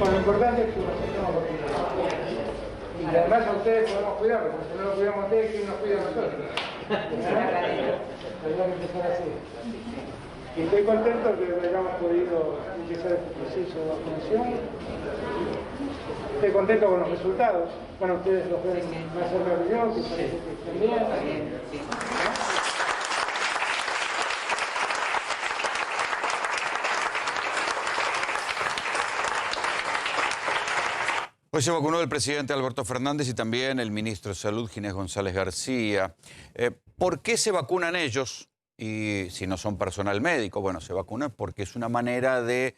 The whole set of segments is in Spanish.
Bueno, lo importante es que nos estemos vacunando. Y además a ustedes podemos cuidar, porque si no lo cuidamos a ustedes, ¿quién nos cuida a nosotros? Tendría que empezar así. Y estoy contento que hayamos podido empezar este proceso de vacunación. Estoy contento con los resultados. Bueno, ustedes los ven más cerca que yo, que parece que estén bien. Hoy se vacunó el presidente Alberto Fernández y también el ministro de Salud, Ginés González García. ¿Por qué se vacunan ellos? Y si no son personal médico, bueno, se vacunan porque es una manera de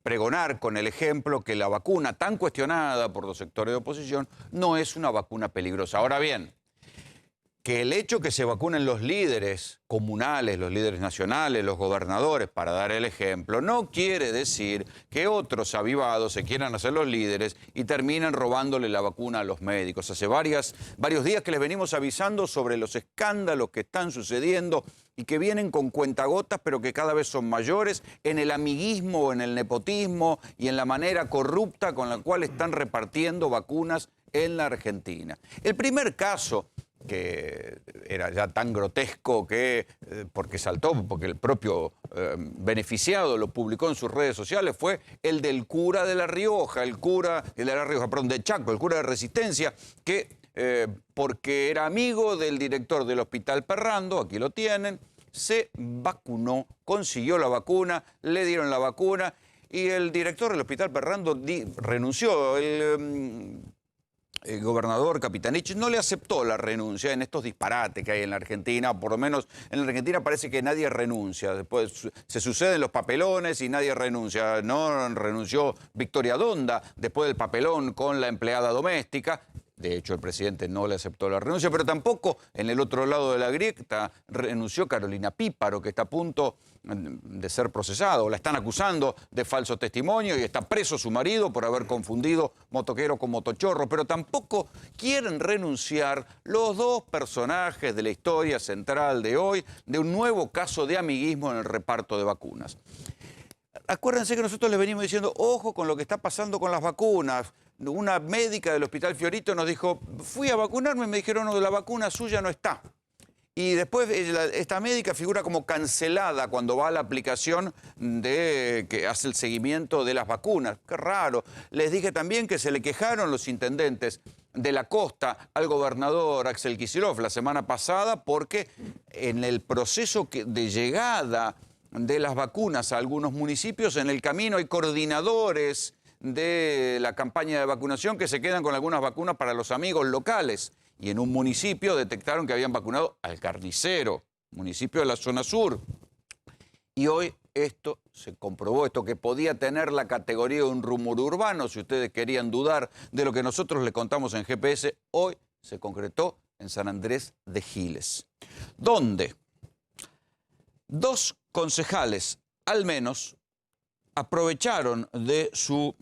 pregonar con el ejemplo que la vacuna tan cuestionada por los sectores de oposición no es una vacuna peligrosa. Ahora bien, que el hecho que se vacunen los líderes comunales, los líderes nacionales, los gobernadores, para dar el ejemplo, no quiere decir que otros avivados se quieran hacer los líderes y terminen robándole la vacuna a los médicos. Hace varios días que les venimos avisando sobre los escándalos que están sucediendo y que vienen con cuentagotas, pero que cada vez son mayores, en el amiguismo, en el nepotismo y en la manera corrupta con la cual están repartiendo vacunas en la Argentina. El primer caso, que era ya tan grotesco que, porque saltó, porque el propio beneficiado lo publicó en sus redes sociales, fue el del cura de La Rioja, de Chaco, el cura de Resistencia, que porque era amigo del director del Hospital Perrando, aquí lo tienen, se vacunó, consiguió la vacuna, le dieron la vacuna y el director del Hospital Perrando renunció. El gobernador Capitanich no le aceptó la renuncia en estos disparates que hay en la Argentina. Por lo menos en la Argentina parece que nadie renuncia. Después se suceden los papelones y nadie renuncia. No renunció Victoria Donda después del papelón con la empleada doméstica. De hecho, el presidente no le aceptó la renuncia, pero tampoco en el otro lado de la grieta renunció Carolina Píparo, que está a punto de ser procesado. La están acusando de falso testimonio y está preso su marido por haber confundido motoquero con motochorro. Pero tampoco quieren renunciar los dos personajes de la historia central de hoy de un nuevo caso de amiguismo en el reparto de vacunas. Acuérdense que nosotros les venimos diciendo, ojo con lo que está pasando con las vacunas. Una médica del Hospital Fiorito nos dijo, fui a vacunarme y me dijeron, no, la vacuna suya no está. Y después esta médica figura como cancelada cuando va a la aplicación que hace el seguimiento de las vacunas. Qué raro. Les dije también que se le quejaron los intendentes de la costa al gobernador Axel Kicillof la semana pasada porque en el proceso de llegada de las vacunas a algunos municipios, en el camino hay coordinadores de la campaña de vacunación que se quedan con algunas vacunas para los amigos locales. Y en un municipio detectaron que habían vacunado al carnicero, municipio de la zona sur. Y hoy esto se comprobó, esto que podía tener la categoría de un rumor urbano, si ustedes querían dudar de lo que nosotros le contamos en GPS, hoy se concretó en San Andrés de Giles, donde dos concejales, al menos, aprovecharon de su,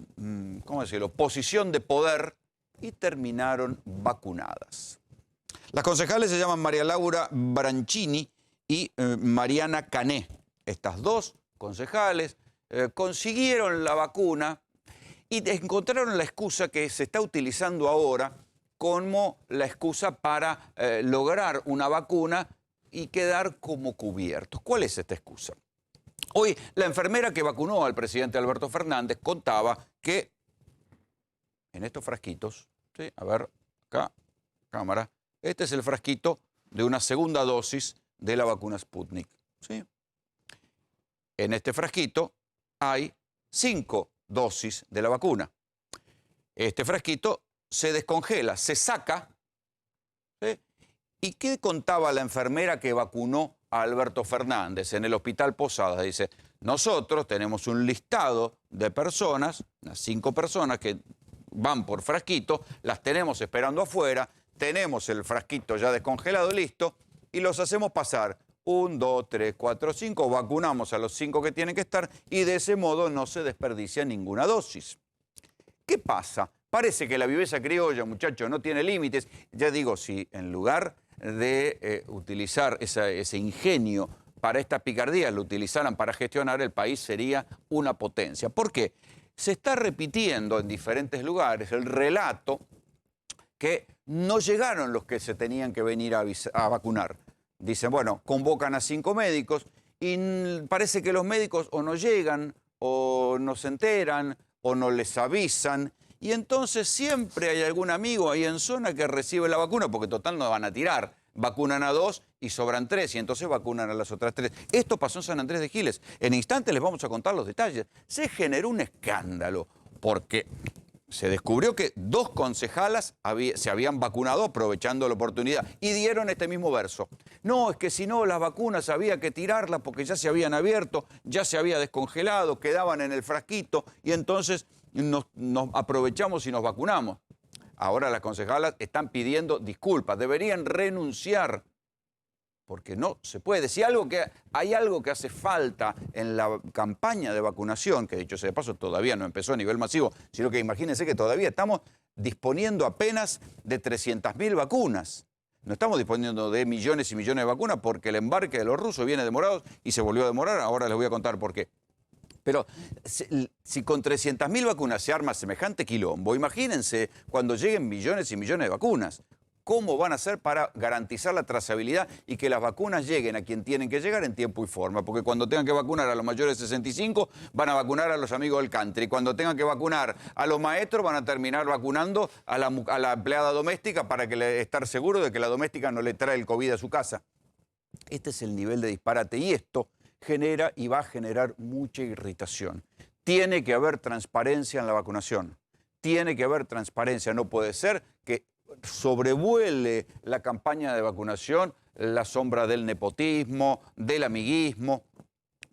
¿cómo decirlo?, posición de poder y terminaron vacunadas. Las concejales se llaman María Laura Branchini y Mariana Cané. Estas dos concejales consiguieron la vacuna y encontraron la excusa que se está utilizando ahora como la excusa para lograr una vacuna y quedar como cubiertos. ¿Cuál es esta excusa? Hoy la enfermera que vacunó al presidente Alberto Fernández contaba que en estos frasquitos, ¿sí? A ver, acá, cámara, este es el frasquito de una segunda dosis de la vacuna Sputnik, ¿sí? En este frasquito hay 5 dosis de la vacuna. Este frasquito se descongela, se saca, ¿sí? ¿Y qué contaba la enfermera que vacunó a Alberto Fernández en el Hospital Posadas? Dice, nosotros tenemos un listado de personas, unas 5 personas que van por frasquito, las tenemos esperando afuera, tenemos el frasquito ya descongelado y listo, y los hacemos pasar 1, 2, 3, 4, 5, vacunamos a los 5 que tienen que estar y de ese modo no se desperdicia ninguna dosis. ¿Qué pasa? Parece que la viveza criolla, muchachos, no tiene límites. Ya digo, si en lugar de utilizar ese ingenio para esta picardía, lo utilizaran para gestionar, el país sería una potencia. ¿Por qué? se está repitiendo en diferentes lugares el relato que no llegaron los que se tenían que venir a vacunar. Dicen, bueno, convocan a 5 médicos y parece que los médicos o no llegan, o no se enteran, o no les avisan. Y entonces siempre hay algún amigo ahí en zona que recibe la vacuna, porque total no van a tirar. Vacunan a 2 y sobran 3, y entonces vacunan a las otras 3. Esto pasó en San Andrés de Giles. En instantes les vamos a contar los detalles. Se generó un escándalo, porque se descubrió que 2 concejalas se habían vacunado aprovechando la oportunidad y dieron este mismo verso. No, es que si no las vacunas había que tirarlas porque ya se habían abierto, ya se había descongelado, quedaban en el frasquito y entonces nos aprovechamos y nos vacunamos. Ahora las concejalas están pidiendo disculpas, deberían renunciar, porque no se puede. Si hay algo que hace falta en la campaña de vacunación, que dicho sea de paso todavía no empezó a nivel masivo, sino que imagínense que todavía estamos disponiendo apenas de 300.000 vacunas. No estamos disponiendo de millones y millones de vacunas porque el embarque de los rusos viene demorado y se volvió a demorar. Ahora les voy a contar por qué. Pero si con 300.000 vacunas se arma semejante quilombo, imagínense cuando lleguen millones y millones de vacunas. ¿Cómo van a hacer para garantizar la trazabilidad y que las vacunas lleguen a quien tienen que llegar en tiempo y forma? Porque cuando tengan que vacunar a los mayores de 65, van a vacunar a los amigos del country. Cuando tengan que vacunar a los maestros, van a terminar vacunando a la empleada doméstica para estar seguro de que la doméstica no le trae el COVID a su casa. Este es el nivel de disparate y esto genera y va a generar mucha irritación. Tiene que haber transparencia en la vacunación. Tiene que haber transparencia. No puede ser que sobrevuele la campaña de vacunación la sombra del nepotismo, del amiguismo,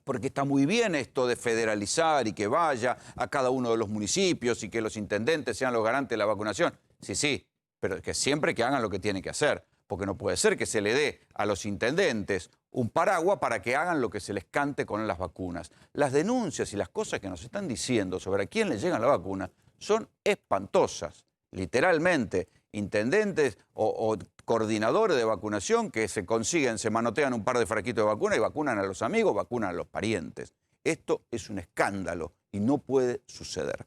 porque está muy bien esto de federalizar y que vaya a cada uno de los municipios y que los intendentes sean los garantes de la vacunación. Sí, pero que siempre que hagan lo que tienen que hacer, porque no puede ser que se le dé a los intendentes un paraguas para que hagan lo que se les cante con las vacunas. Las denuncias y las cosas que nos están diciendo sobre a quién le llegan la vacuna son espantosas, literalmente. Intendentes o coordinadores de vacunación que se manotean un par de frasquitos de vacuna y vacunan a los amigos, vacunan a los parientes. Esto es un escándalo y no puede suceder.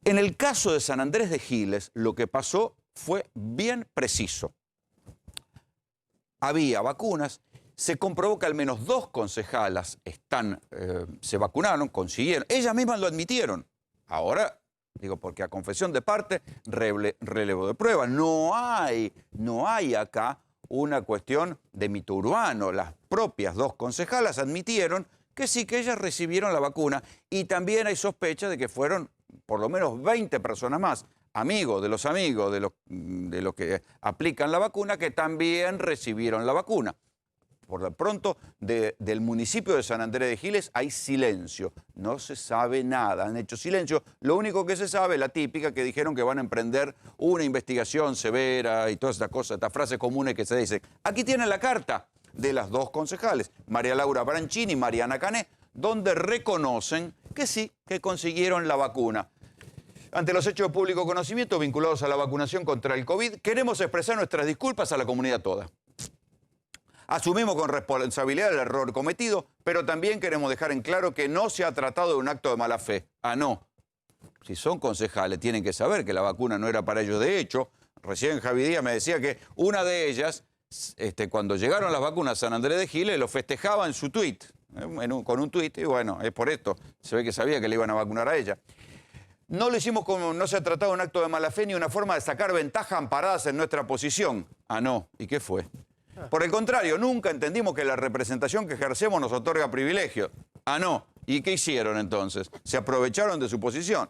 En el caso de San Andrés de Giles, lo que pasó fue bien preciso. Había vacunas, se comprobó que al menos 2 concejalas se vacunaron, consiguieron, ellas mismas lo admitieron. Ahora, digo, porque a confesión de parte, relevo de prueba. No hay acá una cuestión de mito urbano. Las propias 2 concejalas admitieron que sí, que ellas recibieron la vacuna y también hay sospecha de que fueron por lo menos 20 personas más, amigos de los que aplican la vacuna, que también recibieron la vacuna. Por lo pronto, del municipio de San Andrés de Giles hay silencio. No se sabe nada, han hecho silencio. Lo único que se sabe es la típica que dijeron que van a emprender una investigación severa y todas estas cosas, estas frases comunes que se dicen. Aquí tienen la carta de las 2 concejales, María Laura Branchini y Mariana Cané, donde reconocen que sí, que consiguieron la vacuna. Ante los hechos de público conocimiento vinculados a la vacunación contra el COVID, queremos expresar nuestras disculpas a la comunidad toda. Asumimos con responsabilidad el error cometido, pero también queremos dejar en claro que no se ha tratado de un acto de mala fe. Ah, no. Si son concejales, tienen que saber que la vacuna no era para ellos. De hecho, recién Javi Díaz me decía que una de ellas, cuando llegaron las vacunas a San Andrés de Giles, lo festejaba en su tuit, con un tuit, y bueno, es por esto. Se ve que sabía que le iban a vacunar a ella. No lo hicimos como no se ha tratado de un acto de mala fe ni una forma de sacar ventaja amparadas en nuestra posición. Ah, no. ¿Y qué fue? Por el contrario, nunca entendimos que la representación que ejercemos nos otorga privilegios. Ah, no. ¿Y qué hicieron entonces? Se aprovecharon de su posición.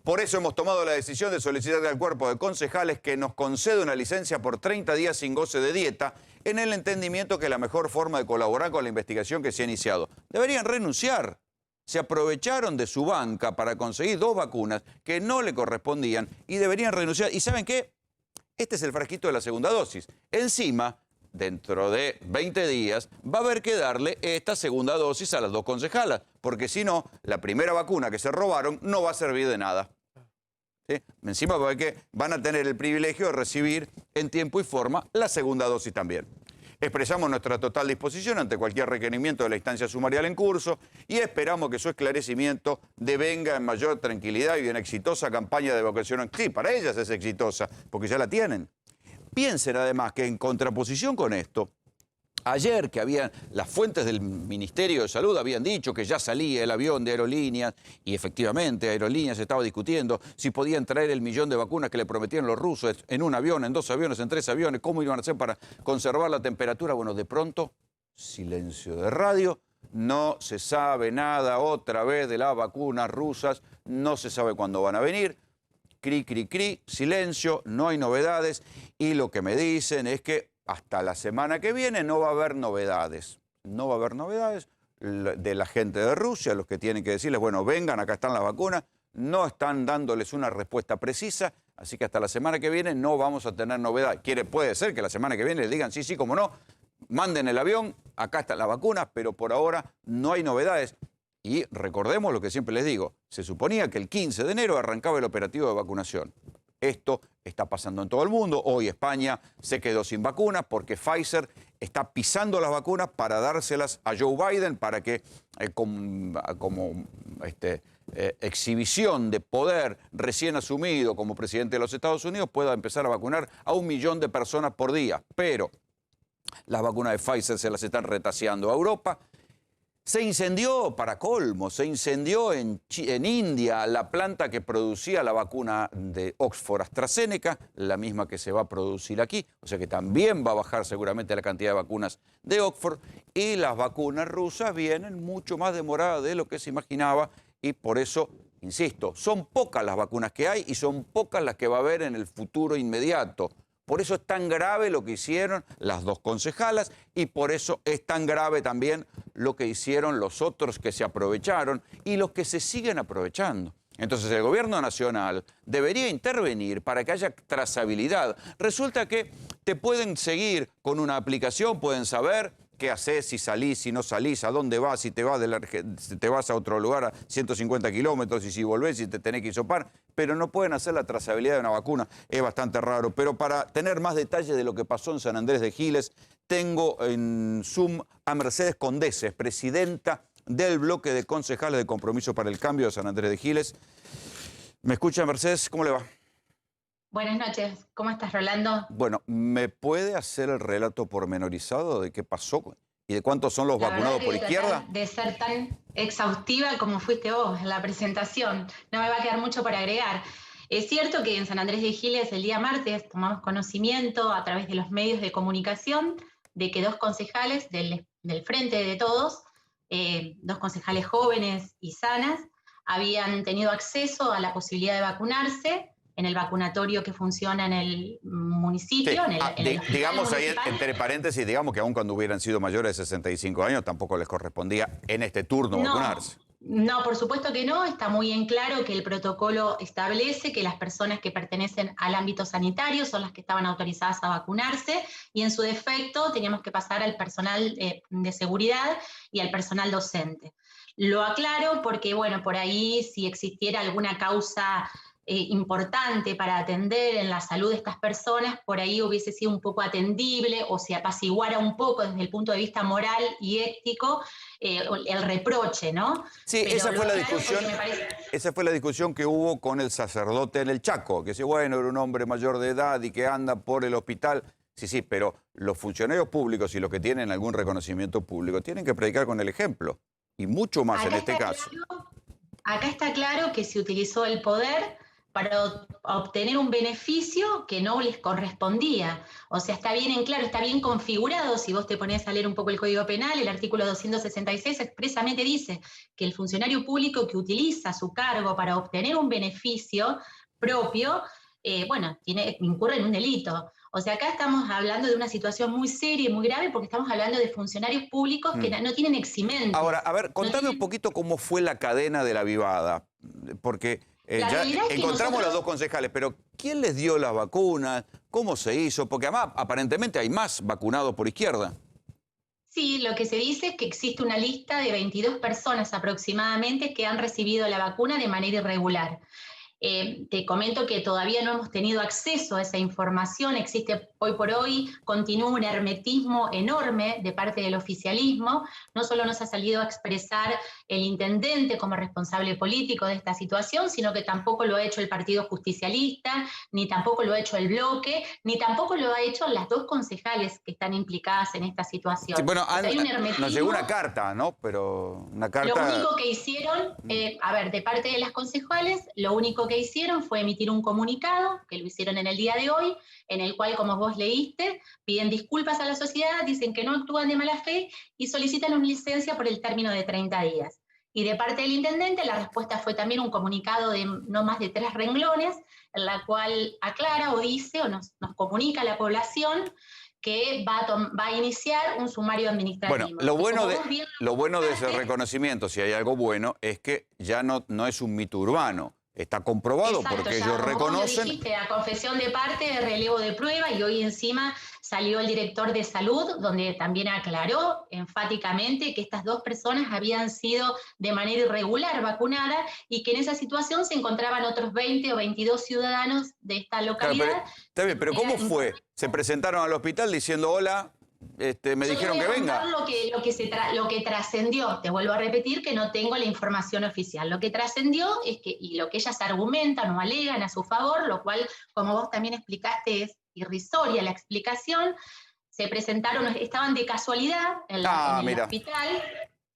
Por eso hemos tomado la decisión de solicitar al cuerpo de concejales que nos conceda una licencia por 30 días sin goce de dieta, en el entendimiento que es la mejor forma de colaborar con la investigación que se ha iniciado. Deberían renunciar. Se aprovecharon de su banca para conseguir 2 vacunas que no le correspondían y deberían renunciar. ¿Y saben qué? Este es el frasquito de la segunda dosis. Encima, dentro de 20 días, va a haber que darle esta segunda dosis a las 2 concejalas, porque si no, la primera vacuna que se robaron no va a servir de nada. ¿Sí? Encima porque van a tener el privilegio de recibir en tiempo y forma la segunda dosis también. Expresamos nuestra total disposición ante cualquier requerimiento de la instancia sumarial en curso y esperamos que su esclarecimiento devenga en mayor tranquilidad y en exitosa campaña de evacuación. Sí, para ellas es exitosa, porque ya la tienen. Piensen además que en contraposición con esto, ayer que habían las fuentes del Ministerio de Salud habían dicho que ya salía el avión de Aerolíneas y efectivamente Aerolíneas estaba discutiendo si podían traer el 1.000.000 de vacunas que le prometían los rusos en un avión, en 2 aviones, en 3 aviones, cómo iban a hacer para conservar la temperatura. Bueno, de pronto, silencio de radio, no se sabe nada otra vez de las vacunas rusas, no se sabe cuándo van a venir. Cri, cri, cri, silencio, no hay novedades y lo que me dicen es que hasta la semana que viene no va a haber novedades. No va a haber novedades de la gente de Rusia, los que tienen que decirles, bueno, vengan, acá están las vacunas, no están dándoles una respuesta precisa, así que hasta la semana que viene no vamos a tener novedad. Puede ser que la semana que viene les digan, sí, sí, cómo no, manden el avión, acá están las vacunas, pero por ahora no hay novedades. Y recordemos lo que siempre les digo, se suponía que el 15 de enero arrancaba el operativo de vacunación. Esto está pasando en todo el mundo. Hoy España se quedó sin vacunas porque Pfizer está pisando las vacunas para dárselas a Joe Biden para que como exhibición de poder recién asumido como presidente de los Estados Unidos pueda empezar a vacunar a 1.000.000 de personas por día. Pero las vacunas de Pfizer se las están retaseando a Europa. Se incendió, para colmo, se incendió en India la planta que producía la vacuna de Oxford AstraZeneca, la misma que se va a producir aquí, o sea que también va a bajar seguramente la cantidad de vacunas de Oxford, y las vacunas rusas vienen mucho más demoradas de lo que se imaginaba y por eso, insisto, son pocas las vacunas que hay y son pocas las que va a haber en el futuro inmediato. Por eso es tan grave lo que hicieron las 2 concejalas y por eso es tan grave también lo que hicieron los otros que se aprovecharon y los que se siguen aprovechando. Entonces el gobierno nacional debería intervenir para que haya trazabilidad. Resulta que te pueden seguir con una aplicación, pueden saber qué haces, si salís, si no salís, a dónde vas, si te vas a otro lugar a 150 kilómetros y si volvés, si te tenés que hisopar, pero no pueden hacer la trazabilidad de una vacuna. Es bastante raro. Pero para tener más detalles de lo que pasó en San Andrés de Giles, tengo en Zoom a Mercedes Condeses, presidenta del bloque de concejales de Compromiso para el Cambio de San Andrés de Giles. ¿Me escucha, Mercedes? ¿Cómo le va? Buenas noches, ¿cómo estás, Rolando? Bueno, ¿me puede hacer el relato pormenorizado de qué pasó y de cuántos son los vacunados por izquierda? De ser tan exhaustiva como fuiste vos en la presentación, no me va a quedar mucho para agregar. Es cierto que en San Andrés de Giles el día martes tomamos conocimiento a través de los medios de comunicación de que 2 concejales del Frente de Todos, 2 concejales jóvenes y sanas, habían tenido acceso a la posibilidad de vacunarse en el vacunatorio que funciona en el municipio. Sí. Digamos ahí, entre paréntesis, digamos que aun cuando hubieran sido mayores de 65 años, tampoco les correspondía en este turno vacunarse. No, por supuesto que no. Está muy en claro que el protocolo establece que las personas que pertenecen al ámbito sanitario son las que estaban autorizadas a vacunarse y en su defecto teníamos que pasar al personal de seguridad y al personal docente. Lo aclaro porque, bueno, por ahí si existiera alguna causa importante para atender en la salud de estas personas, por ahí hubiese sido un poco atendible o se apaciguara un poco desde el punto de vista moral y ético el reproche, ¿no? Sí, pero esa fue la discusión. parece... Esa fue la discusión que hubo con el sacerdote en el Chaco, que dice, bueno, era un hombre mayor de edad y que anda por el hospital. Sí, sí, pero los funcionarios públicos y los que tienen algún reconocimiento público tienen que predicar con el ejemplo, y mucho más en este caso. Acá está claro que se utilizó el poder para obtener un beneficio que no les correspondía. O sea, está bien en claro, está bien configurado. Si vos te ponés a leer un poco el Código Penal, el artículo 266 expresamente dice que el funcionario público que utiliza su cargo para obtener un beneficio propio, incurre en un delito. O sea, acá estamos hablando de una situación muy seria y muy grave porque estamos hablando de funcionarios públicos que no tienen eximente. Ahora, a ver, contame un poquito cómo fue la cadena de la vivada, porque ya encontramos las 2 concejales, pero ¿quién les dio las vacunas? ¿Cómo se hizo? Porque además, aparentemente hay más vacunados por izquierda. Sí, lo que se dice es que existe una lista de 22 personas aproximadamente que han recibido la vacuna de manera irregular. Te comento que todavía no hemos tenido acceso a esa información. Existe hoy por hoy, continúa un hermetismo enorme de parte del oficialismo. No solo nos ha salido a expresar el intendente como responsable político de esta situación, sino que tampoco lo ha hecho el Partido Justicialista, ni tampoco lo ha hecho el Bloque, ni tampoco lo ha hecho las dos concejales que están implicadas en esta situación. Sí, bueno, o sea, hay un hermetismo. nos llegó una carta, ¿no? Pero una carta... Lo único que hicieron, a ver, de parte de las concejales, lo único que hicieron fue emitir un comunicado, que lo hicieron en el día de hoy, en el cual, como vos leíste, piden disculpas a la sociedad, dicen que no actúan de mala fe y solicitan una licencia por el término de 30 días. Y de parte del intendente, la respuesta fue también un comunicado de no más de 3 renglones, en la cual aclara o dice o nos comunica a la población que va a iniciar un sumario administrativo. Bueno, lo bueno de ese reconocimiento, si hay algo bueno, es que ya no es un mito urbano. Está comprobado. Exacto, porque ellos reconocen... Dijiste, la confesión de parte, de relevo de prueba, y hoy encima salió el director de salud, donde también aclaró enfáticamente que estas 2 personas habían sido de manera irregular vacunadas y que en esa situación se encontraban otros 20 o 22 ciudadanos de esta localidad. Claro, está bien, pero ¿cómo fue? ¿Se presentaron al hospital diciendo hola? Me dijeron que venga. Lo que trascendió, te vuelvo a repetir que no tengo la información oficial. Lo que trascendió es que, y lo que ellas argumentan o alegan a su favor, lo cual, como vos también explicaste, es irrisoria la explicación, se presentaron, estaban de casualidad en el hospital.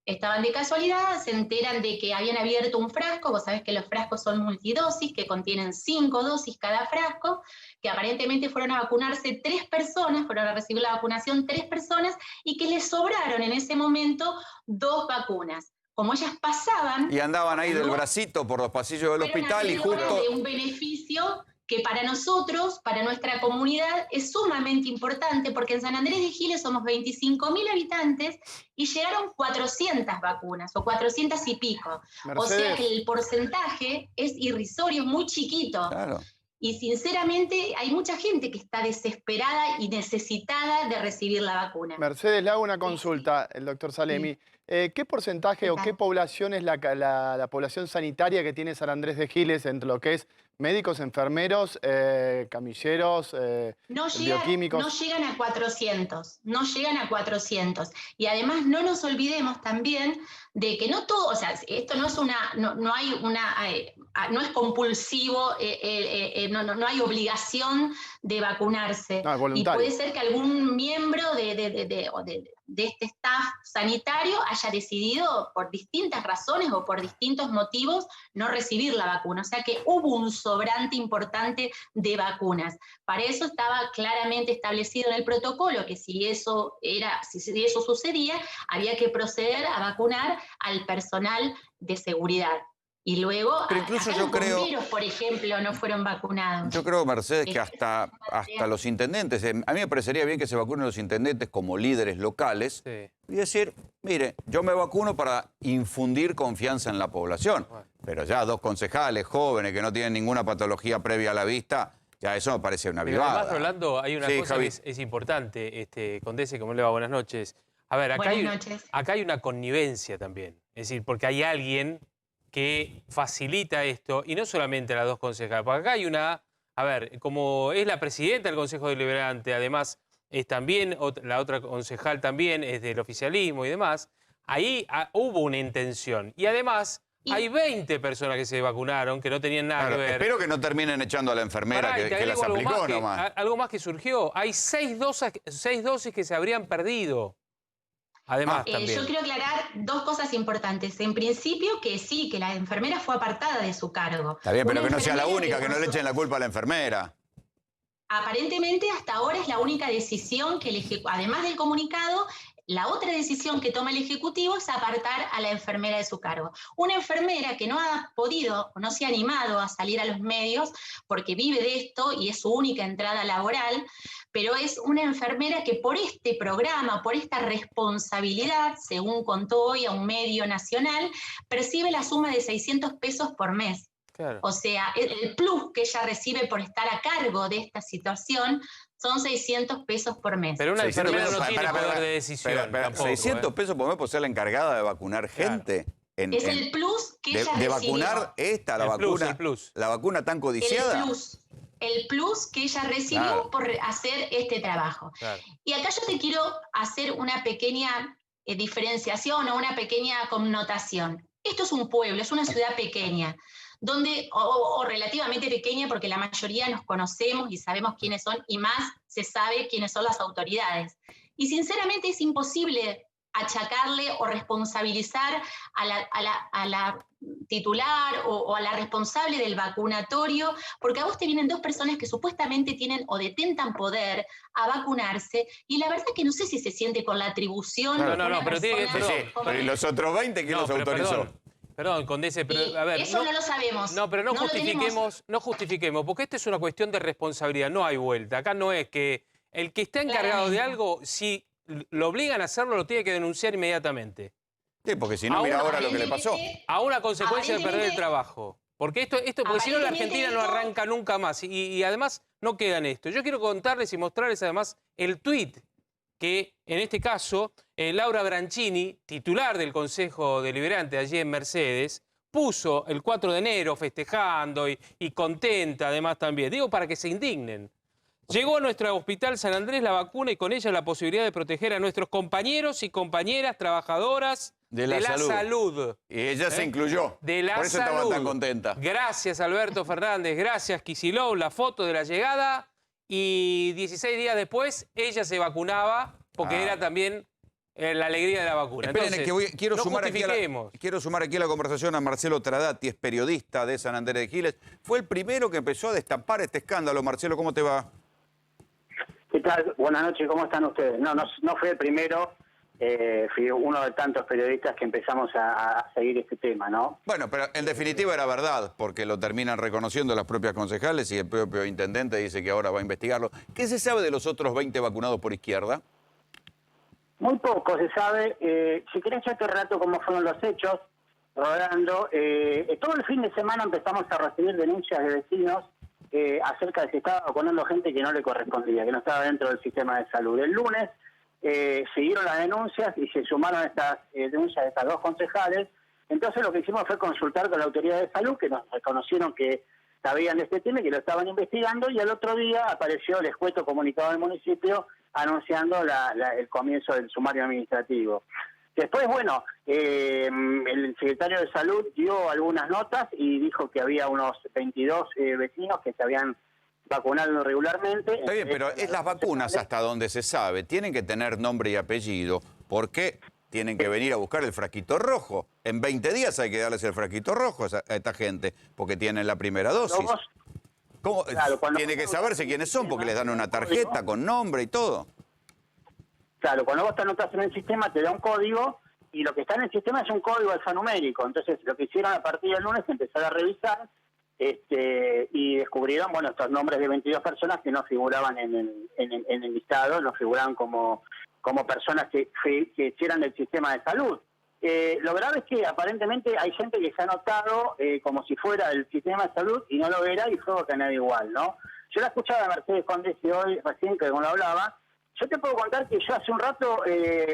Estaban de casualidad, se enteran de que habían abierto un frasco, vos sabés que los frascos son multidosis, que contienen 5 dosis cada frasco, que aparentemente fueron a vacunarse 3 personas, fueron a recibir la vacunación 3 personas, y que les sobraron en ese momento 2 vacunas. Como ellas pasaban... Y andaban ahí del bracito por los pasillos del hospital y justo... de un beneficio que para nosotros, para nuestra comunidad, es sumamente importante, porque en San Andrés de Giles somos 25.000 habitantes y llegaron 400 vacunas, o 400 y pico. Mercedes. O sea que el porcentaje es irrisorio, muy chiquito. Claro. Y sinceramente hay mucha gente que está desesperada y necesitada de recibir la vacuna. Mercedes, le hago una consulta, el doctor Salemi. ¿Qué porcentaje o qué población es la población sanitaria que tiene San Andrés de Giles entre lo que es médicos, enfermeros, camilleros, bioquímicos? No llegan a 400, no llegan a 400. Y además no nos olvidemos también de que no todo, o sea, esto no es no es compulsivo, no hay obligación de vacunarse. No, es voluntario. Y puede ser que algún miembro de este staff sanitario haya decidido por distintas razones o por distintos motivos no recibir la vacuna. O sea que hubo un sobrante importante de vacunas. Para eso estaba claramente establecido en el protocolo que si eso sucedía, había que proceder a vacunar al personal de seguridad. Y luego, pero incluso los bomberos, por ejemplo, no fueron vacunados. Yo creo, Mercedes, que hasta los intendentes, a mí me parecería bien que se vacunen los intendentes como líderes locales, sí, y decir, mire, yo me vacuno para infundir confianza en la población. Pero ya 2 concejales jóvenes que no tienen ninguna patología previa a la vista, ya eso me parece una vivada. Además, Rolando, hay una cosa que es importante, Condese, ¿cómo le va? Buenas noches. A ver, acá hay una connivencia también. Es decir, porque hay alguien que facilita esto, y no solamente las 2 concejales, porque acá hay una, a ver, como es la presidenta del Consejo Deliberante, además es también, la otra concejal también es del oficialismo y demás, ahí hubo una intención. Y además hay 20 personas que se vacunaron, que no tenían nada que ver. Espero que no terminen echando a la enfermera que las aplicó nomás. Algo más que surgió, hay 6 dosis que se habrían perdido. Además, también. Yo quiero aclarar 2 cosas importantes. En principio, que sí, que la enfermera fue apartada de su cargo. Está bien, pero que no sea la única, que no le echen la culpa a la enfermera. Aparentemente, hasta ahora es la única decisión que además del comunicado, la otra decisión que toma el Ejecutivo es apartar a la enfermera de su cargo. Una enfermera que no ha podido o no se ha animado a salir a los medios porque vive de esto y es su única entrada laboral, pero es una enfermera que por este programa, por esta responsabilidad, según contó hoy a un medio nacional, percibe la suma de 600 pesos por mes. Claro. O sea, el plus que ella recibe por estar a cargo de esta situación son 600 pesos por mes. Pero una enfermera no tiene poder de decisión. Pero, tampoco, 600 pesos por mes por ser la encargada de vacunar gente. Claro. Es el plus que ella recibió. vacunar la vacuna tan codiciada. El plus que ella recibió por hacer este trabajo. Claro. Y acá yo te quiero hacer una pequeña diferenciación o una pequeña connotación. Esto es un pueblo, es una ciudad pequeña, donde, o relativamente pequeña, porque la mayoría nos conocemos y sabemos quiénes son, y más se sabe quiénes son las autoridades. Y sinceramente es imposible achacarle o responsabilizar a la titular o a la responsable del vacunatorio, porque a vos te vienen dos personas que supuestamente tienen o detentan poder a vacunarse, y la verdad que no sé si se siente con la atribución. No, pero tiene que... Pero ¿y los otros 20 quién los autorizó? Perdón, Condese, pero a ver... Eso no lo sabemos. No, pero no justifiquemos, porque esta es una cuestión de responsabilidad, no hay vuelta. Acá no es que el que está encargado de algo, si lo obligan a hacerlo, lo tiene que denunciar inmediatamente. Sí, porque si no, mira ahora lo que le pasó. A una consecuencia de perder el trabajo. Porque porque si no la Argentina no arranca nunca más. Y además no queda en esto. Yo quiero contarles y mostrarles además el tuit que, en este caso, Laura Branchini, titular del Consejo Deliberante allí en Mercedes, puso el 4 de enero festejando y contenta además también. Digo, para que se indignen. Llegó a nuestro hospital San Andrés la vacuna y con ella la posibilidad de proteger a nuestros compañeros y compañeras trabajadoras de la salud. Y ella se incluyó. De la Por eso salud. estaba tan contenta. Gracias, Alberto Fernández. Gracias, Kicillof. La foto de la llegada. Y 16 días después, ella se vacunaba porque era también la alegría de la vacuna. Esperen, entonces, que quiero sumar aquí a la conversación a Marcelo Tradati, es periodista de San Andrés de Giles. Fue el primero que empezó a destapar este escándalo. Marcelo, ¿cómo te va? ¿Qué tal? Buenas noches, ¿cómo están ustedes? No fui el primero, fui uno de tantos periodistas que empezamos a seguir este tema, ¿no? Bueno, pero en definitiva era verdad, porque lo terminan reconociendo las propias concejales y el propio intendente dice que ahora va a investigarlo. ¿Qué se sabe de los otros 20 vacunados por izquierda? Muy poco se sabe. Si querés yo te relato cómo fueron los hechos, rodando. Todo el fin de semana empezamos a recibir denuncias de vecinos acerca de si estaba vacunando gente que no le correspondía, que no estaba dentro del sistema de salud. El lunes siguieron las denuncias y se sumaron estas denuncias de estas dos concejales. Entonces lo que hicimos fue consultar con la autoridad de salud, que nos reconocieron que sabían de este tema y que lo estaban investigando, y al otro día apareció el escueto comunicado del municipio anunciando el comienzo del sumario administrativo. Después, bueno, el secretario de Salud dio algunas notas y dijo que había unos 22 vecinos que se habían vacunado regularmente. Está bien, pero es las vacunas, hasta donde se sabe, tienen que tener nombre y apellido, porque tienen que venir a buscar el frasquito rojo. En 20 días hay que darles el frasquito rojo a esta gente, porque tienen la primera dosis. ¿Cómo? Claro, tiene que saberse quiénes son, porque les dan una tarjeta con nombre y todo. Claro, cuando vos te anotas en el sistema te da un código, y lo que está en el sistema es un código alfanumérico. Entonces lo que hicieron a partir del lunes es empezar a revisar y descubrieron, bueno, estos nombres de 22 personas que no figuraban en el listado, no figuraban como personas que hicieran del sistema de salud. Lo grave es que aparentemente hay gente que se ha anotado como si fuera del sistema de salud y no lo era, y fue vacunar igual, ¿no? Yo la escuchaba a Mercedes Condesi hoy, recién, que como lo hablaba. Yo te puedo contar que yo hace un rato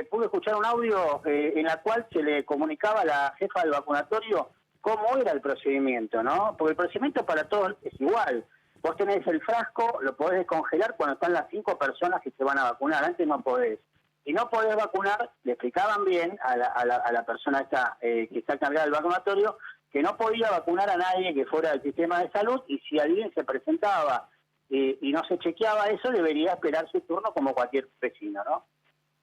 pude escuchar un audio en la cual se le comunicaba a la jefa del vacunatorio cómo era el procedimiento, ¿no? Porque el procedimiento para todos es igual. Vos tenés el frasco, lo podés descongelar cuando están las 5 personas que se van a vacunar. Antes no podés. Si no podés vacunar, le explicaban bien a la persona esta, que está encargada del vacunatorio, que no podía vacunar a nadie que fuera del sistema de salud, y si alguien se presentaba y no se chequeaba eso, debería esperar su turno como cualquier vecino, ¿no?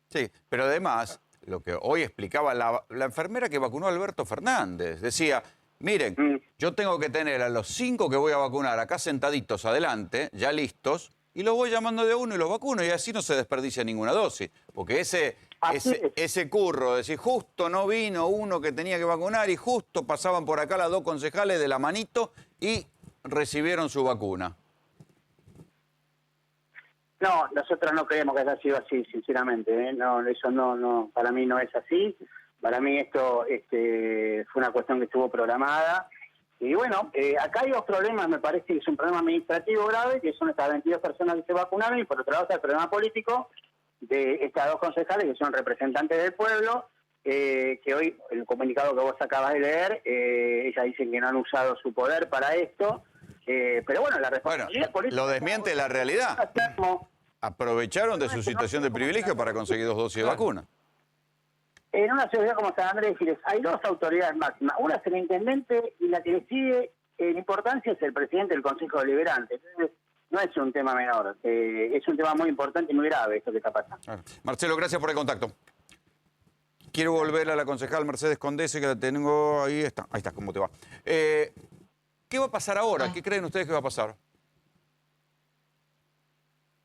Sí, pero además, lo que hoy explicaba la enfermera que vacunó a Alberto Fernández, decía, miren, yo tengo que tener a los 5 que voy a vacunar acá sentaditos adelante, ya listos, y los voy llamando de uno y los vacuno, y así no se desperdicia ninguna dosis. Porque ese curro, decir, justo no vino uno que tenía que vacunar y justo pasaban por acá las 2 concejales de la manito y recibieron su vacuna. No, nosotros no creemos que haya sido así, sinceramente. No, eso no, para mí no es así. Para mí esto fue una cuestión que estuvo programada. Y bueno, acá hay 2 problemas, me parece que es un problema administrativo grave, que son estas 22 personas que se vacunaron, y por otro lado está el problema político de estas 2 concejales que son representantes del pueblo, que hoy, el comunicado que vos acabas de leer, ellas dicen que no han usado su poder para esto, pero bueno, la responsabilidad política... Lo desmiente la realidad. Aprovecharon de su situación de privilegio para conseguir 2 dosis de vacuna. En una ciudad como San Andrés de Giles hay 2 autoridades máximas. Una es el intendente y la que le sigue en importancia es el presidente del Consejo Deliberante. Entonces, no es un tema menor. Es un tema muy importante y muy grave esto que está pasando. Claro. Marcelo, gracias por el contacto. Quiero volver a la concejal Mercedes Condese, que la tengo ahí. Ahí está, ¿cómo te va? ¿Qué va a pasar ahora? ¿Qué creen ustedes que va a pasar?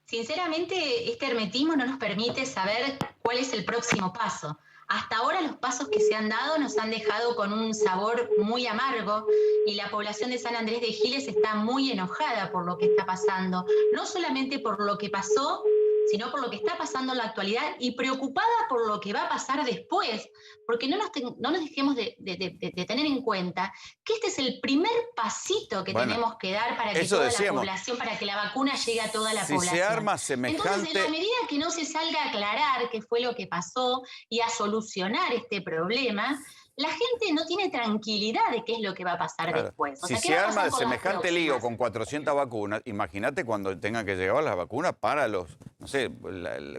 Sinceramente, este hermetismo no nos permite saber cuál es el próximo paso. Hasta ahora los pasos que se han dado nos han dejado con un sabor muy amargo y la población de San Andrés de Giles está muy enojada por lo que está pasando. No solamente por lo que pasó, sino por lo que está pasando en la actualidad y preocupada por lo que va a pasar después, porque no nos dejemos de tener en cuenta que este es el primer pasito que tenemos que dar para que toda la población, para que la vacuna llegue a toda la población. Si se arma semejante... Entonces, en la medida que no se salga a aclarar qué fue lo que pasó y a solucionar este problema, la gente no tiene tranquilidad de qué es lo que va a pasar después. O sea, si se arma semejante lío con 400 vacunas, imagínate cuando tengan que llegar las vacunas para los, no sé,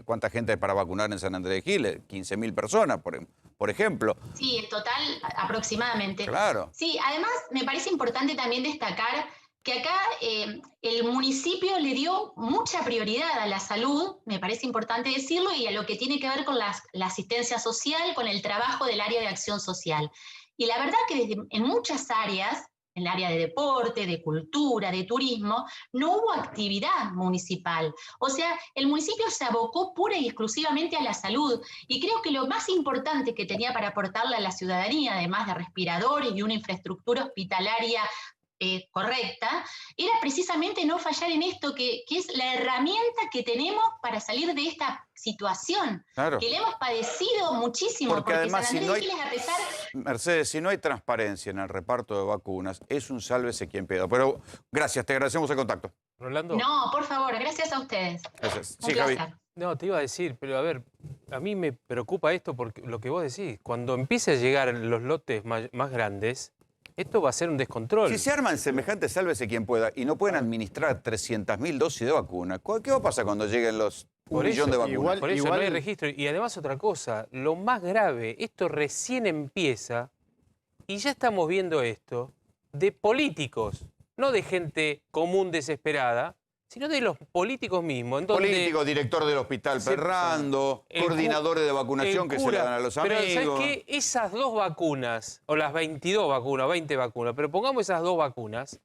¿cuánta gente hay para vacunar en San Andrés de Giles? 15.000 personas, por ejemplo. Sí, en total, aproximadamente. Claro. Sí, además me parece importante también destacar que acá el municipio le dio mucha prioridad a la salud, me parece importante decirlo, y a lo que tiene que ver con la asistencia social, con el trabajo del área de acción social. Y la verdad que en muchas áreas, en el área de deporte, de cultura, de turismo, no hubo actividad municipal. O sea, el municipio se abocó pura y exclusivamente a la salud. Y creo que lo más importante que tenía para aportarle a la ciudadanía, además de respiradores y una infraestructura hospitalaria correcta, era precisamente no fallar en esto que es la herramienta que tenemos para salir de esta situación, que le hemos padecido muchísimo. Porque además, San Andrés de Giles, a pesar... Mercedes, si no hay transparencia en el reparto de vacunas, es un sálvese quien pueda. Pero gracias, te agradecemos el contacto. Rolando. No, por favor, gracias a ustedes. Gracias. Sí, Javi. No, te iba a decir, pero a ver, a mí me preocupa esto porque lo que vos decís, cuando empiece a llegar los lotes más grandes, esto va a ser un descontrol. Si se arman semejantes, sálvese quien pueda, y no pueden administrar 300.000 dosis de vacuna, ¿qué va a pasar cuando lleguen los 1 millón de vacunas? Por eso no hay registro. Y además otra cosa, lo más grave, esto recién empieza y ya estamos viendo esto de políticos, no de gente común desesperada, sino de los políticos mismos. Político, director del hospital Ferrando, coordinadores de vacunación que se le dan a los amigos. Pero ¿sabes qué? Esas 2 vacunas, o las 22 vacunas, 20 vacunas, pero pongamos esas 2 vacunas,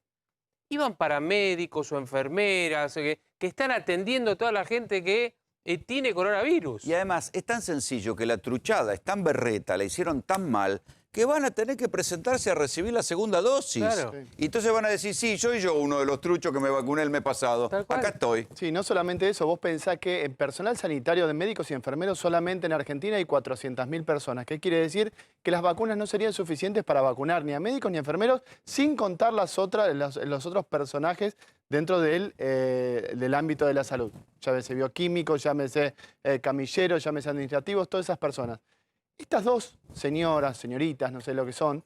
iban para médicos o enfermeras que están atendiendo a toda la gente que tiene coronavirus. Y además es tan sencillo que la truchada es tan berreta, la hicieron tan mal, que van a tener que presentarse a recibir la segunda dosis. Claro. Y entonces van a decir, sí, soy yo uno de los truchos que me vacuné el mes pasado. Acá estoy. Sí, no solamente eso, vos pensás que en personal sanitario de médicos y enfermeros solamente en Argentina hay 400.000 personas. ¿Qué quiere decir? Que las vacunas no serían suficientes para vacunar ni a médicos ni a enfermeros, sin contar los otros personajes dentro del ámbito de la salud. Llámese bioquímicos, llámese camilleros, llámese administrativos, todas esas personas. Estas 2 señoras, señoritas, no sé lo que son,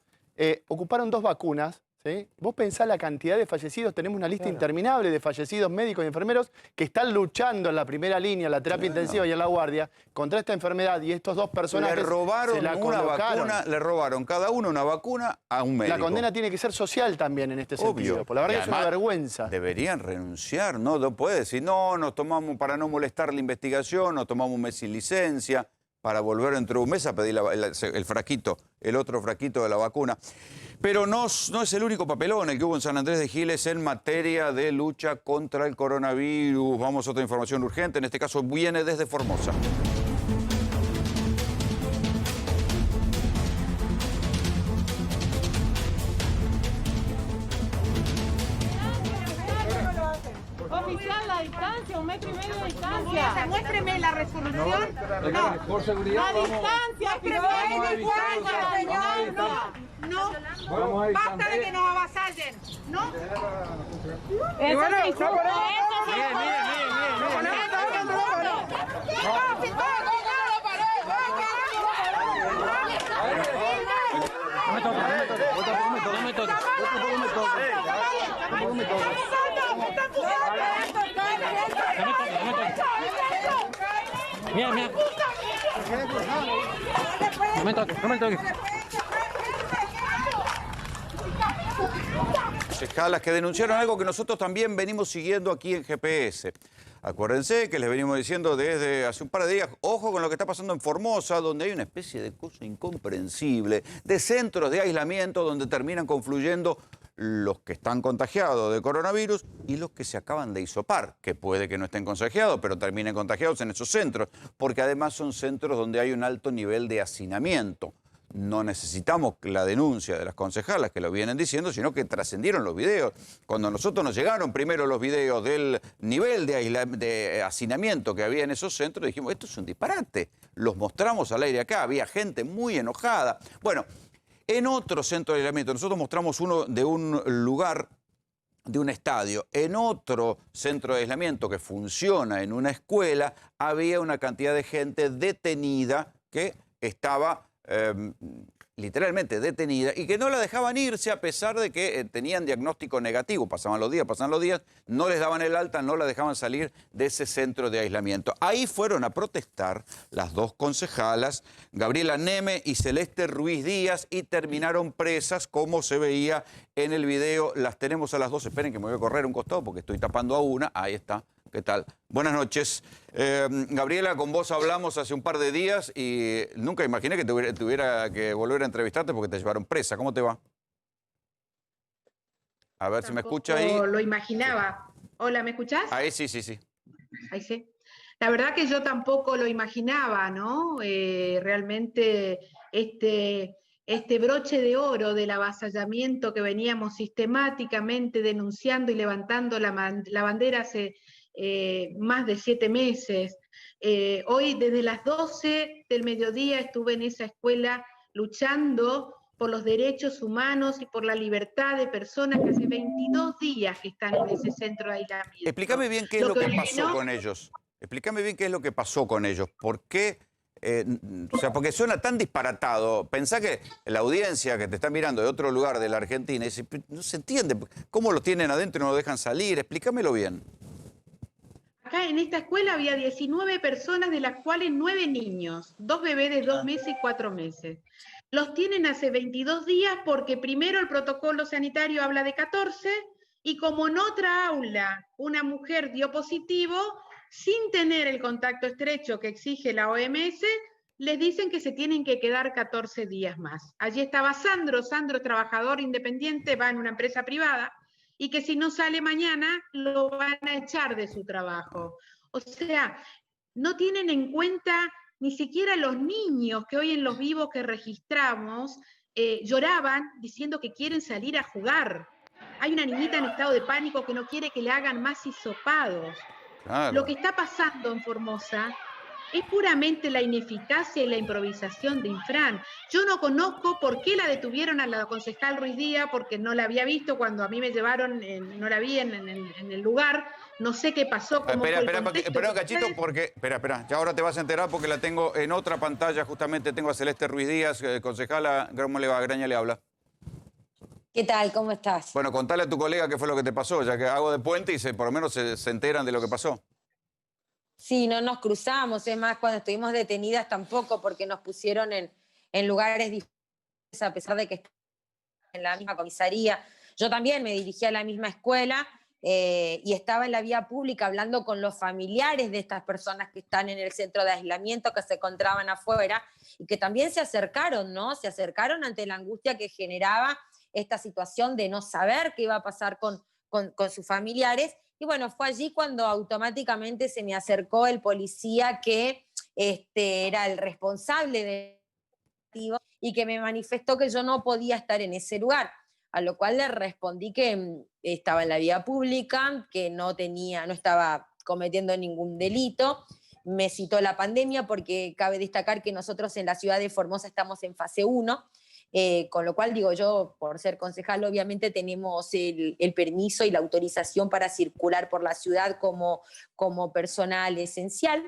ocuparon 2 vacunas, ¿sí? Vos pensás la cantidad de fallecidos, tenemos una lista interminable de fallecidos médicos y enfermeros que están luchando en la primera línea, la terapia intensiva y en la guardia, contra esta enfermedad, y estos 2 personajes le robaron se la una colocaron. vacuna, le robaron cada uno una vacuna a un médico. La condena tiene que ser social también en este sentido, por la verdad que es una vergüenza. Deberían renunciar, ¿no? No puede decir, no, nos tomamos para no molestar la investigación, nos tomamos un mes sin licencia, para volver dentro de un mes a pedir el frasquito, el otro frasquito de la vacuna. Pero no es el único papelón el que hubo en San Andrés de Giles en materia de lucha contra el coronavirus. Vamos a otra información urgente, en este caso viene desde Formosa. Oficial, la distancia, 1,5 metros de distancia. Muéstreme la resolución. No. Por seguridad, la distancia, no. Basta de que nos avasallen. No. Eso Mira, mira. No me toques, no me toques. Concejalas que denunciaron algo que nosotros también venimos siguiendo aquí en GPS. Acuérdense que les venimos diciendo desde hace un par de días, ojo con lo que está pasando en Formosa, donde hay una especie de cosa incomprensible, de centros de aislamiento donde terminan confluyendo los que están contagiados de coronavirus y los que se acaban de hisopar, que puede que no estén contagiados, pero terminen contagiados en esos centros, porque además son centros donde hay un alto nivel de hacinamiento. No necesitamos la denuncia de las concejalas que lo vienen diciendo, sino que trascendieron los videos. Cuando a nosotros nos llegaron primero los videos del nivel de hacinamiento que había en esos centros, dijimos, esto es un disparate. Los mostramos al aire acá, había gente muy enojada. Bueno, en otro centro de aislamiento, nosotros mostramos uno de un lugar, de un estadio. En otro centro de aislamiento que funciona en una escuela, había una cantidad de gente detenida que estaba literalmente detenida y que no la dejaban irse a pesar de que tenían diagnóstico negativo. Pasaban los días, no les daban el alta, no la dejaban salir de ese centro de aislamiento. Ahí fueron a protestar las dos concejalas, Gabriela Neme y Celeste Ruiz Díaz, y terminaron presas, como se veía en el video. Las tenemos a las dos. Esperen que me voy a correr un costado porque estoy tapando a una. Ahí está. ¿Qué tal? Buenas noches. Gabriela, con vos hablamos hace un par de días y nunca imaginé que tuviera que volver a entrevistarte porque te llevaron presa. ¿Cómo te va? A ver si me escucha ahí. Lo imaginaba. Hola, ¿me escuchás? Ahí sí, sí, sí. Ahí sí. La verdad que yo tampoco lo imaginaba, ¿no? Realmente este broche de oro del avasallamiento que veníamos sistemáticamente denunciando y levantando la bandera hace más de 7 meses. Hoy desde las 12 del mediodía estuve en esa escuela luchando por los derechos humanos y por la libertad de personas que hace 22 días que están en ese centro de aislamiento. Explícame bien qué es lo que pasó con ellos. Explícame bien qué es lo que pasó con ellos. ¿Por qué? O sea, porque suena tan disparatado. Pensá que la audiencia que te está mirando de otro lugar de la Argentina dice, no se entiende, ¿cómo los tienen adentro y no los dejan salir? Explícamelo bien. Acá en esta escuela había 19 personas, de las cuales 9 niños, 2 bebés de 2 meses y 4 meses. Los tienen hace 22 días porque primero el protocolo sanitario habla de 14 y como en otra aula una mujer dio positivo, sin tener el contacto estrecho que exige la OMS, les dicen que se tienen que quedar 14 días más. Allí estaba Sandro, trabajador independiente, va en una empresa privada, y que si no sale mañana lo van a echar de su trabajo. O sea, no tienen en cuenta ni siquiera los niños que hoy en los vivos que registramos lloraban diciendo que quieren salir a jugar. Hay una niñita en estado de pánico que no quiere que le hagan más hisopados. Claro. Lo que está pasando en Formosa es puramente la ineficacia y la improvisación de Infran. Yo no conozco por qué la detuvieron a la concejal Ruiz Díaz, porque no la había visto cuando a mí me llevaron, no la vi en el lugar. No sé qué pasó, cómo fue el contexto. Espera un cachito, porque... Espera, ya ahora te vas a enterar porque la tengo en otra pantalla. Justamente tengo a Celeste Ruiz Díaz, concejala. ¿Cómo le va? Graña le habla. ¿Qué tal? ¿Cómo estás? Bueno, contale a tu colega qué fue lo que te pasó, ya que hago de puente y por lo menos se enteran de lo que pasó. Sí, no nos cruzamos, es más, cuando estuvimos detenidas tampoco, porque nos pusieron en lugares diferentes, a pesar de que estábamos en la misma comisaría. Yo también me dirigí a la misma escuela y estaba en la vía pública hablando con los familiares de estas personas que están en el centro de aislamiento, que se encontraban afuera y que también se acercaron, ¿no? Se acercaron ante la angustia que generaba esta situación de no saber qué iba a pasar con sus familiares. Y bueno, fue allí cuando automáticamente se me acercó el policía que era el responsable de y que me manifestó que yo no podía estar en ese lugar, a lo cual le respondí que estaba en la vía pública, que no estaba cometiendo ningún delito. Me citó la pandemia porque cabe destacar que nosotros en la ciudad de Formosa estamos en fase 1, con lo cual digo yo, por ser concejal, obviamente tenemos el permiso y la autorización para circular por la ciudad como personal esencial.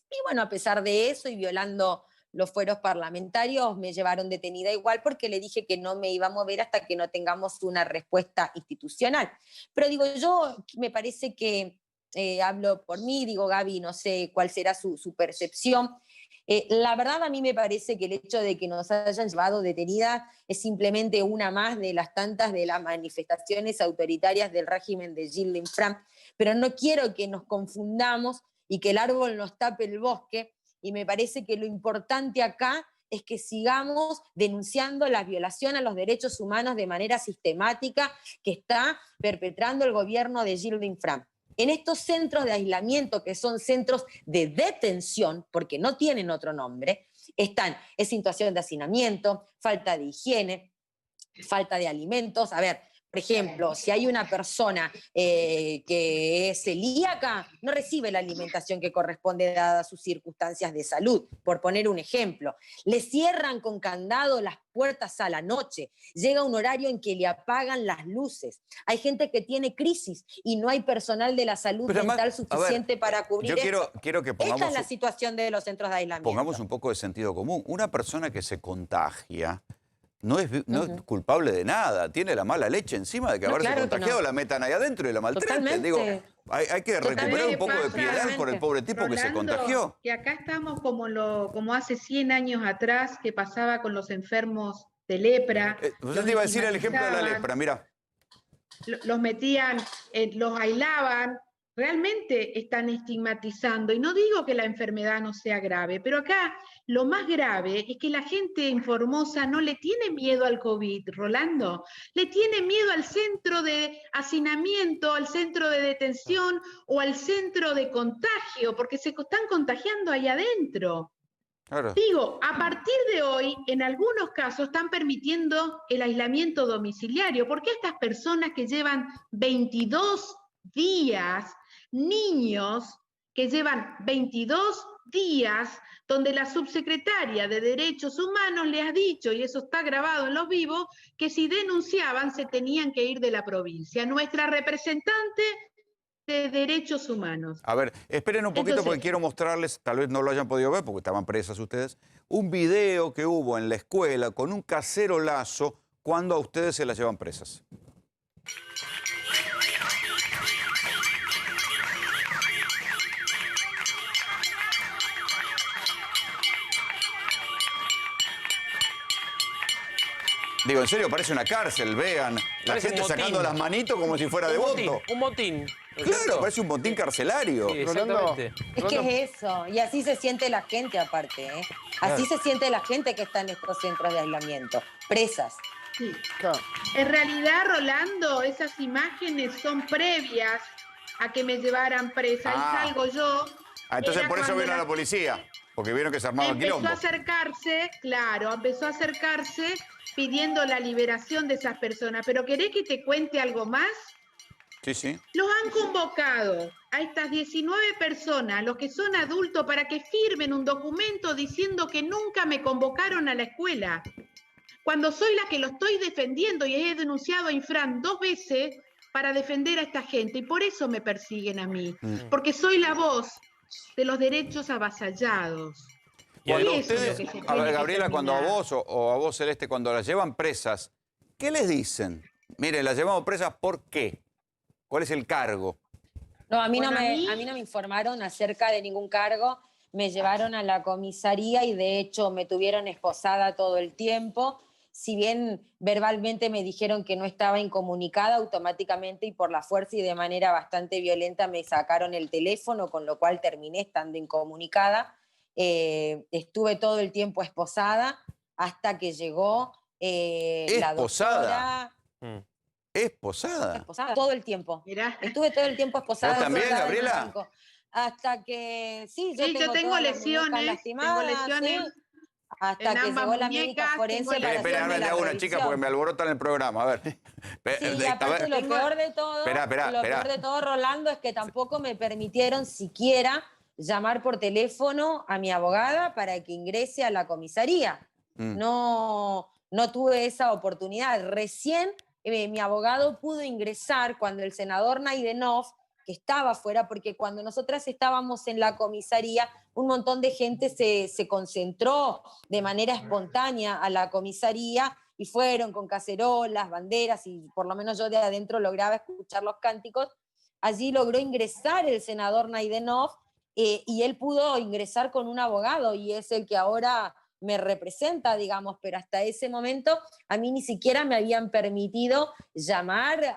Y bueno, a pesar de eso y violando los fueros parlamentarios, me llevaron detenida igual porque le dije que no me iba a mover hasta que no tengamos una respuesta institucional. Pero digo yo, me parece que hablo por mí, digo Gaby, no sé cuál será su percepción. La verdad a mí me parece que el hecho de que nos hayan llevado detenidas es simplemente una más de las tantas de las manifestaciones autoritarias del régimen de Gilles Linfranc, pero no quiero que nos confundamos y que el árbol nos tape el bosque, y me parece que lo importante acá es que sigamos denunciando la violación a los derechos humanos de manera sistemática que está perpetrando el gobierno de Gilles Linfranc. En estos centros de aislamiento, que son centros de detención, porque no tienen otro nombre, están en situación de hacinamiento, falta de higiene, falta de alimentos. A ver, por ejemplo, si hay una persona que es celíaca, no recibe la alimentación que corresponde dadas sus circunstancias de salud, por poner un ejemplo. Le cierran con candado las puertas a la noche, llega un horario en que le apagan las luces. Hay gente que tiene crisis y no hay personal de la salud mental suficiente para cubrir yo quiero que pongamos... Esta es la situación de los centros de aislamiento. Pongamos un poco de sentido común. Una persona que se contagia no es culpable de nada, tiene la mala leche encima de que haberse contagiado, la metan ahí adentro y la maltraten. Digo, hay que recuperar un poco de piedad por el pobre tipo, Rolando, que se contagió. Que acá estamos como hace 100 años atrás, que pasaba con los enfermos de lepra. Yo te iba a decir el ejemplo de la lepra, mira. Los metían, los aislaban. Realmente están estigmatizando, y no digo que la enfermedad no sea grave, pero acá lo más grave es que la gente en Formosa no le tiene miedo al COVID, Rolando, le tiene miedo al centro de hacinamiento, al centro de detención o al centro de contagio, porque se están contagiando ahí adentro. Claro. Digo, a partir de hoy, en algunos casos están permitiendo el aislamiento domiciliario, porque estas personas que llevan 22 días, niños que llevan 22 días, donde la subsecretaria de Derechos Humanos les ha dicho, y eso está grabado en los vivos, que si denunciaban se tenían que ir de la provincia. Nuestra representante de Derechos Humanos. A ver, esperen un poquito. Entonces, porque quiero mostrarles, tal vez no lo hayan podido ver porque estaban presas ustedes, un video que hubo en la escuela con un cacerolazo cuando a ustedes se las llevan presas. Digo, en serio, parece una cárcel, vean. La gente sacando las manitos como si fuera devoto. Un motín. Claro, parece un motín carcelario. Sí, exactamente. Es que es eso, y así se siente la gente aparte, ¿eh? Así se siente la gente que está en estos centros de aislamiento, presas. Sí. Claro. En realidad, Rolando, esas imágenes son previas a que me llevaran presa. Ahí salgo yo. Entonces por eso vino la policía, porque vieron que se armaba el quilombo. Empezó a acercarse, claro, empezó a acercarse pidiendo la liberación de esas personas. Pero ¿querés que te cuente algo más? Sí, sí. Los han convocado a estas 19 personas, los que son adultos, para que firmen un documento diciendo que nunca me convocaron a la escuela. Cuando soy la que lo estoy defendiendo y he denunciado a Infran 2 veces para defender a esta gente. Y por eso me persiguen a mí. Porque soy la voz de los derechos avasallados. Y ustedes, a ver, Gabriela, cuando a vos o a vos, Celeste, cuando las llevan presas, ¿qué les dicen? Mire, las llevamos presas, ¿por qué? ¿Cuál es el cargo? No, a mí no me informaron acerca de ningún cargo. Me llevaron a la comisaría y de hecho me tuvieron esposada todo el tiempo. Si bien verbalmente me dijeron que no estaba incomunicada, automáticamente y por la fuerza y de manera bastante violenta me sacaron el teléfono, con lo cual terminé estando incomunicada. Estuve todo el tiempo esposada hasta que llegó la doctora. ¿Esposada? Esposada todo el tiempo. Mirá. Estuve todo el tiempo esposada. ¿Vos también, Gabriela? Hasta que, yo tengo lesiones. Tengo lesiones. Sí, hasta que llegó la médica forense para hacerme la una chica porque me alborotan el programa. A ver. Sí, aparte lo peor de todo, peor de todo, Rolando, es que tampoco me permitieron siquiera llamar por teléfono a mi abogada para que ingrese a la comisaría. No tuve esa oportunidad. Recién mi abogado pudo ingresar cuando el senador Naidenov, que estaba afuera, porque cuando nosotras estábamos en la comisaría, un montón de gente se concentró de manera espontánea a la comisaría y fueron con cacerolas, banderas, y por lo menos yo de adentro lograba escuchar los cánticos allí logró ingresar el senador Naidenov y él pudo ingresar con un abogado y es el que ahora me representa, digamos, pero hasta ese momento a mí ni siquiera me habían permitido llamar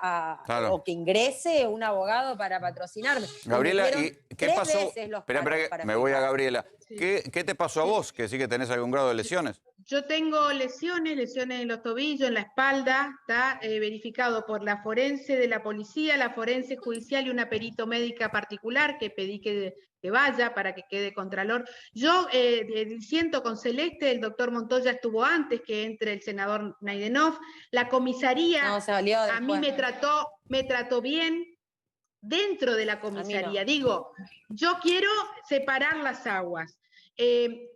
o que ingrese un abogado para patrocinarme. Gabriela, ¿y qué pasó? Espera, me voy a Gabriela. Sí. ¿Qué te pasó a vos? Que sí que tenés algún grado de lesiones. Yo tengo lesiones en los tobillos, en la espalda, está verificado por la forense de la policía, la forense judicial y una perito médica particular que pedí que vaya para que quede contralor. Yo siento con Celeste, el doctor Montoya estuvo antes que entre el senador Naidenov, la comisaría a mí me trató bien dentro de la comisaría. Digo, yo quiero separar las aguas.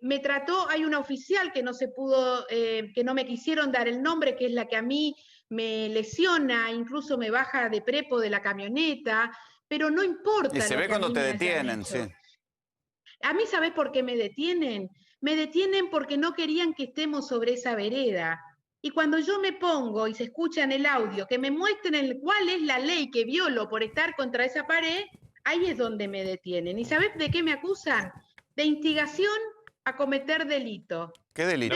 Me trató, hay una oficial que no se pudo, que no me quisieron dar el nombre, que es la que a mí me lesiona, incluso me baja de prepo de la camioneta, pero no importa. Y se ve cuando te detienen, sí. A mí, ¿sabés por qué me detienen? Me detienen porque no querían que estemos sobre esa vereda. Y cuando yo me pongo y se escucha en el audio que me muestren cuál es la ley que violo por estar contra esa pared, ahí es donde me detienen. ¿Y sabés de qué me acusan? De instigación a cometer delito. ¿Qué delito?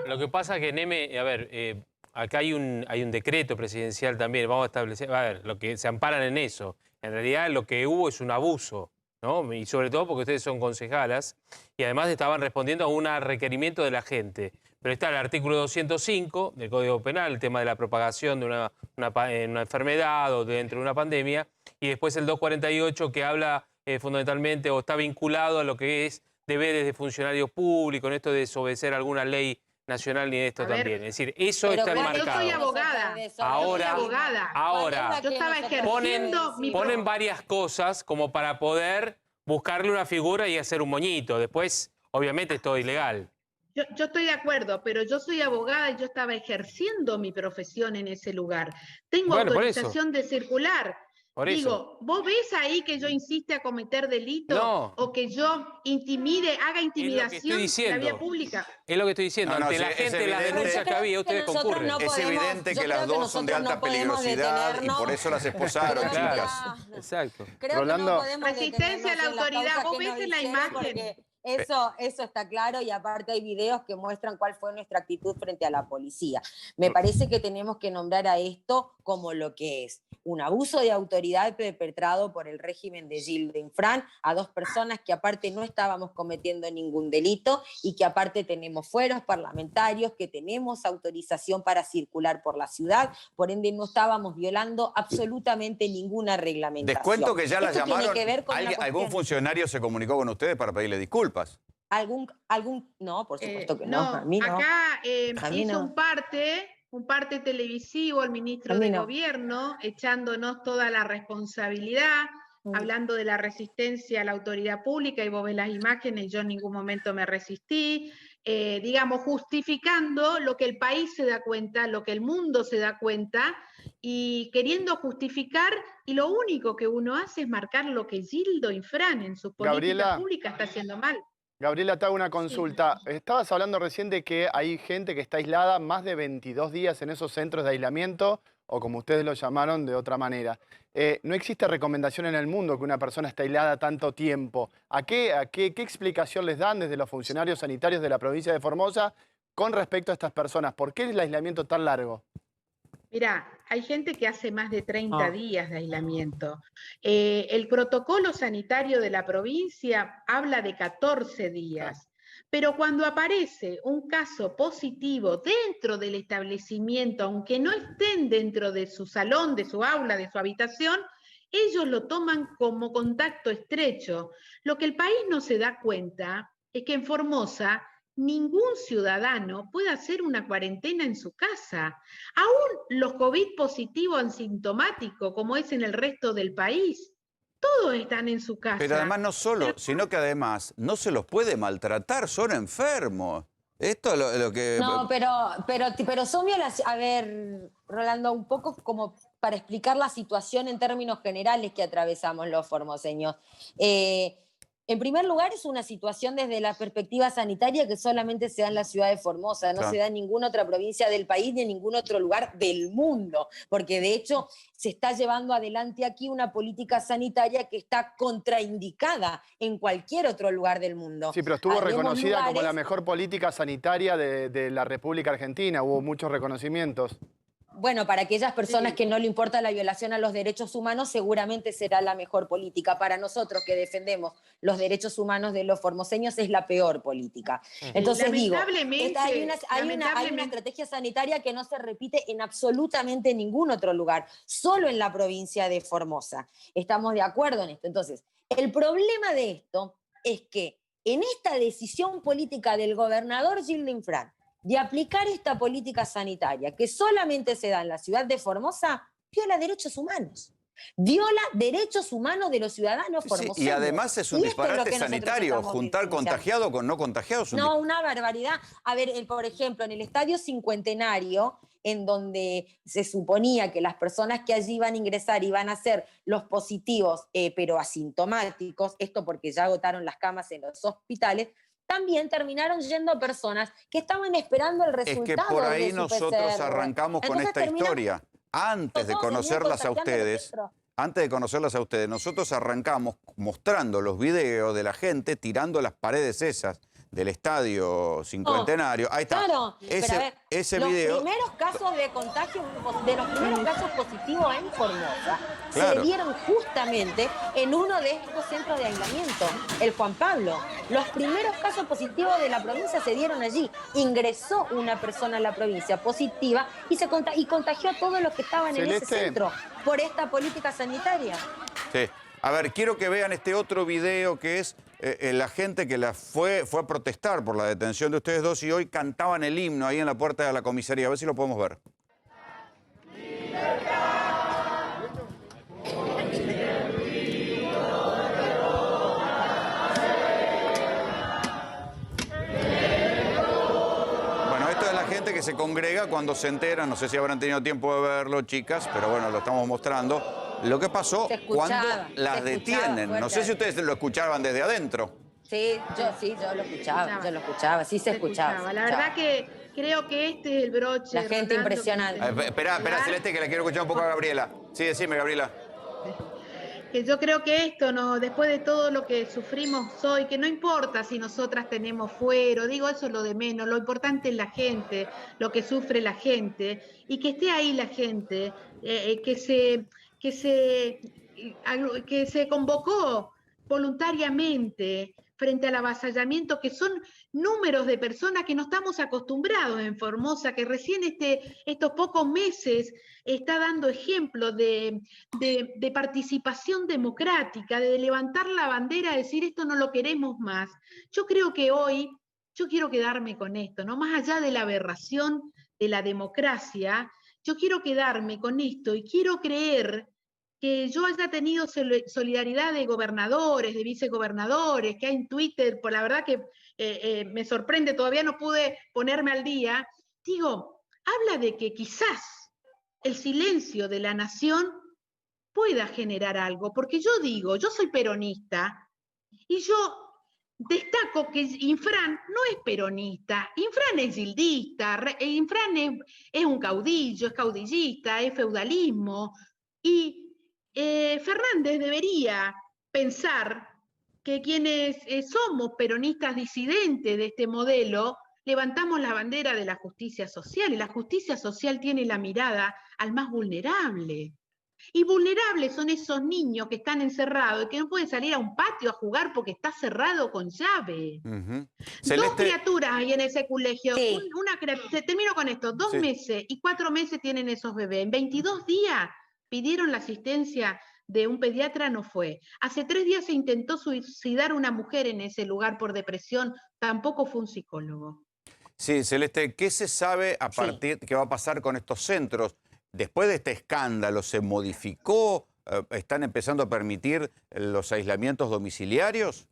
Lo que pasa que, Neme, a ver, acá hay un decreto presidencial también, vamos a establecer, a ver, lo que se amparan en eso. En realidad lo que hubo es un abuso, ¿no? Y sobre todo porque ustedes son concejalas y además estaban respondiendo a un requerimiento de la gente. Pero está el artículo 205 del Código Penal, el tema de la propagación de una enfermedad o dentro de una pandemia, y después el 248 que habla fundamentalmente o está vinculado a lo que es deberes de funcionarios públicos, en esto de desobedecer alguna ley nacional ni de esto también. Es decir, eso está enmarcado. Yo soy abogada. Ahora yo estaba ejerciendo ponen varias cosas como para poder buscarle una figura y hacer un moñito. Después, obviamente, es todo ilegal. Yo estoy de acuerdo, pero yo soy abogada y yo estaba ejerciendo mi profesión en ese lugar. Tengo autorización de circular. Digo, ¿vos ves ahí que yo insiste a cometer delito o que yo haga intimidación en la vía pública? Es lo que estoy diciendo. Ante la gente, las denuncias que había, ustedes concurren. Es evidente que las dos son de alta peligrosidad y por eso las esposaron, chicas. Exacto. Creo que no podemos resistencia a la autoridad. ¿Vos ves en la imagen? Eso está claro y aparte hay videos que muestran cuál fue nuestra actitud frente a la policía. Me parece que tenemos que nombrar a esto como lo que es, un abuso de autoridad perpetrado por el régimen de Gildo Infran a dos personas que aparte no estábamos cometiendo ningún delito y que aparte tenemos fueros parlamentarios, que tenemos autorización para circular por la ciudad, por ende no estábamos violando absolutamente ninguna reglamentación. Descuento que ya la llamaron, ¿algún funcionario se comunicó con ustedes para pedirle disculpas? No, por supuesto que no. A mí no. Acá hizo un parte televisivo el ministro de Gobierno, echándonos toda la responsabilidad, hablando de la resistencia a la autoridad pública, y vos ves las imágenes, yo en ningún momento me resistí, digamos, justificando lo que el país se da cuenta, lo que el mundo se da cuenta, y queriendo justificar, y lo único que uno hace es marcar lo que Gildo Infran en su política pública está haciendo mal. Gabriela, te hago una consulta. Sí. Estabas hablando recién de que hay gente que está aislada más de 22 días en esos centros de aislamiento, o como ustedes lo llamaron de otra manera. No existe recomendación en el mundo que una persona esté aislada tanto tiempo. ¿Qué explicación les dan desde los funcionarios sanitarios de la provincia de Formosa con respecto a estas personas? ¿Por qué el aislamiento tan largo? Mirá, hay gente que hace más de 30 días de aislamiento. El protocolo sanitario de la provincia habla de 14 días. Pero cuando aparece un caso positivo dentro del establecimiento, aunque no estén dentro de su salón, de su aula, de su habitación, ellos lo toman como contacto estrecho. Lo que el país no se da cuenta es que en Formosa ningún ciudadano puede hacer una cuarentena en su casa. Aún los COVID positivos asintomáticos, como es en el resto del país, todos están en su casa. Pero además no solo, sino que además no se los puede maltratar, son enfermos. Esto es lo que... No, pero son violaciones... A ver, Rolando, un poco como para explicar la situación en términos generales que atravesamos los formoseños. En primer lugar, es una situación desde la perspectiva sanitaria que solamente se da en la ciudad de Formosa, no se da en ninguna otra provincia del país ni en ningún otro lugar del mundo, porque de hecho se está llevando adelante aquí una política sanitaria que está contraindicada en cualquier otro lugar del mundo. Sí, pero estuvo reconocida como la mejor política sanitaria de la República Argentina, hubo muchos reconocimientos. Bueno, para aquellas personas que no le importa la violación a los derechos humanos, seguramente será la mejor política. Para nosotros que defendemos los derechos humanos de los formoseños es la peor política. Entonces digo, hay una estrategia sanitaria que no se repite en absolutamente ningún otro lugar, solo en la provincia de Formosa. Estamos de acuerdo en esto. Entonces, el problema de esto es que en esta decisión política del gobernador Gil de Infran, de aplicar esta política sanitaria que solamente se da en la ciudad de Formosa, viola derechos humanos. Viola derechos humanos de los ciudadanos formoseños. Sí, y además es un disparate sanitario, juntar contagiados con no contagiados. No, una barbaridad. A ver, por ejemplo, en el Estadio Cincuentenario, en donde se suponía que las personas que allí iban a ingresar iban a ser los positivos, pero asintomáticos, esto porque ya agotaron las camas en los hospitales, también terminaron yendo personas que estaban esperando el resultado. Es que por ahí de su nosotros PCR. arrancamos con esta historia. Antes de conocerlas a ustedes, nosotros arrancamos mostrando los videos de la gente tirando las paredes esas del Estadio Cincuentenario. Ahí está. Claro, ese video. Los primeros casos de contagio, de los primeros casos positivos en Formosa, Claro, se dieron justamente en uno de estos centros de aislamiento, el Juan Pablo. Los primeros casos positivos de la provincia se dieron allí. Ingresó una persona a la provincia positiva y contagió a todos los que estaban en ese centro por esta política sanitaria. Sí. A ver, quiero que vean este otro video que es la gente que fue a protestar por la detención de ustedes dos y hoy cantaban el himno ahí en la puerta de la comisaría. A ver si lo podemos ver. Bueno, esto es la gente que se congrega cuando se enteran, no sé si habrán tenido tiempo de verlo, chicas, pero bueno, lo estamos mostrando. Lo que pasó cuando las detienen. No sé si ustedes lo escuchaban desde adentro. Sí, yo lo escuchaba, sí se escuchaba. La verdad que creo que este es el broche. La gente impresionante. Espera, Celeste, que la quiero escuchar un poco a Gabriela. Sí, decime, Gabriela. Que yo creo que esto, ¿no? Después de todo lo que sufrimos hoy, que no importa si nosotras tenemos fuero, digo, eso es lo de menos, lo importante es la gente, lo que sufre la gente, y que esté ahí la gente, que se convocó voluntariamente frente al avasallamiento, que son números de personas que no estamos acostumbrados en Formosa, que recién estos pocos meses está dando ejemplo de participación democrática, de levantar la bandera, decir esto no lo queremos más. Yo creo que hoy, yo quiero quedarme con esto, ¿no? Más allá de la aberración de la democracia, yo quiero quedarme con esto y quiero creer que yo haya tenido solidaridad de gobernadores, de vicegobernadores, que hay en Twitter, por la verdad que me sorprende, todavía no pude ponerme al día. Digo, habla de que quizás el silencio de la nación pueda generar algo, porque yo digo, yo soy peronista y yo destaco que Infran no es peronista, Infran es gildista, Infran es un caudillo, es caudillista, es feudalismo, y Fernández debería pensar que quienes somos peronistas disidentes de este modelo, levantamos la bandera de la justicia social, y la justicia social tiene la mirada al más vulnerable. Y vulnerables son esos niños que están encerrados y que no pueden salir a un patio a jugar porque está cerrado con llave. Dos criaturas hay en ese colegio. Sí. Termino con esto. 2 meses y 4 meses tienen esos bebés. En 22 días pidieron la asistencia de un pediatra, no fue. Hace 3 días se intentó suicidar una mujer en ese lugar por depresión, tampoco fue un psicólogo. Sí, Celeste, ¿qué se sabe a partir qué va a pasar con estos centros? Después de este escándalo, ¿se modificó? ¿Están empezando a permitir los aislamientos domiciliarios?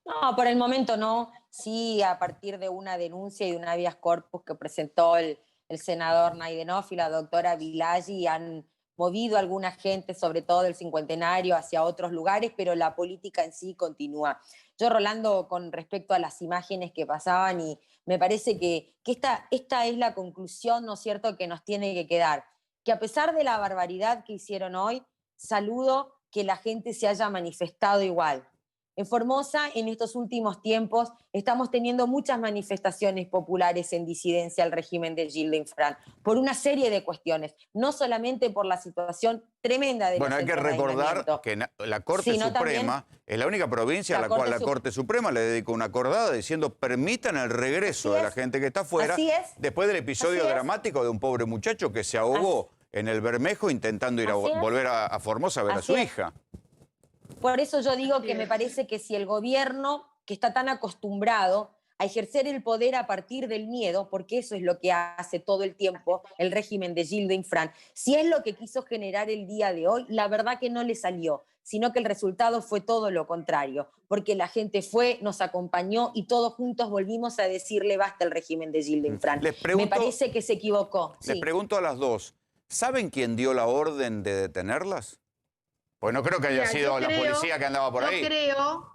No, por el momento no. Sí, a partir de una denuncia y de un habeas corpus que presentó el senador Naidenov y la doctora Vilagi, han movido a alguna gente, sobre todo del cincuentenario, hacia otros lugares, pero la política en sí continúa. Yo, Rolando, con respecto a las imágenes que pasaban, y me parece que esta es la conclusión, ¿no es cierto?, que nos tiene que quedar. Que a pesar de la barbaridad que hicieron hoy, saludo que la gente se haya manifestado igual. En Formosa, en estos últimos tiempos, estamos teniendo muchas manifestaciones populares en disidencia al régimen de Gildo Infran, por una serie de cuestiones, no solamente por la situación tremenda de Bueno, hay que recordar que la Corte Suprema es la única provincia a la cual la Corte Suprema le dedicó una acordada diciendo permitan el regreso de la gente que está afuera después del episodio dramático de un pobre muchacho que se ahogó en el Bermejo intentando ir volver a Formosa a ver a su hija. Por eso yo digo que me parece que si el gobierno, que está tan acostumbrado a ejercer el poder a partir del miedo, porque eso es lo que hace todo el tiempo el régimen de Gildo Infran, si es lo que quiso generar el día de hoy, la verdad que no le salió, sino que el resultado fue todo lo contrario, porque la gente fue, nos acompañó y todos juntos volvimos a decirle basta al régimen de Gildo Infran. Me parece que se equivocó. Les pregunto a las dos, ¿saben quién dio la orden de detenerlas? Pues no creo que haya sido la policía que andaba por ahí. Yo creo,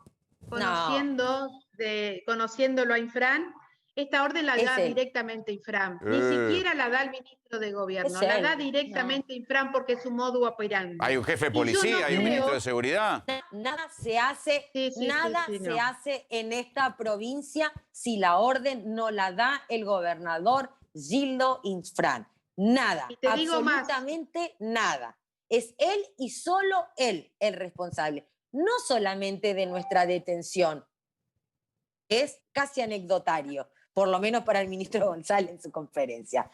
conociéndolo a Infran, esta orden la da directamente Infran. Ni siquiera la da el ministro de Gobierno, la da directamente Infran porque es su modo operandi. Hay un jefe de policía, hay un ministro de seguridad. Nada se hace, se hace en esta provincia si la orden no la da el gobernador Gildo Infran. Nada, absolutamente nada. Es él y solo él el responsable, no solamente de nuestra detención. Es casi anecdotario, por lo menos para el ministro González en su conferencia.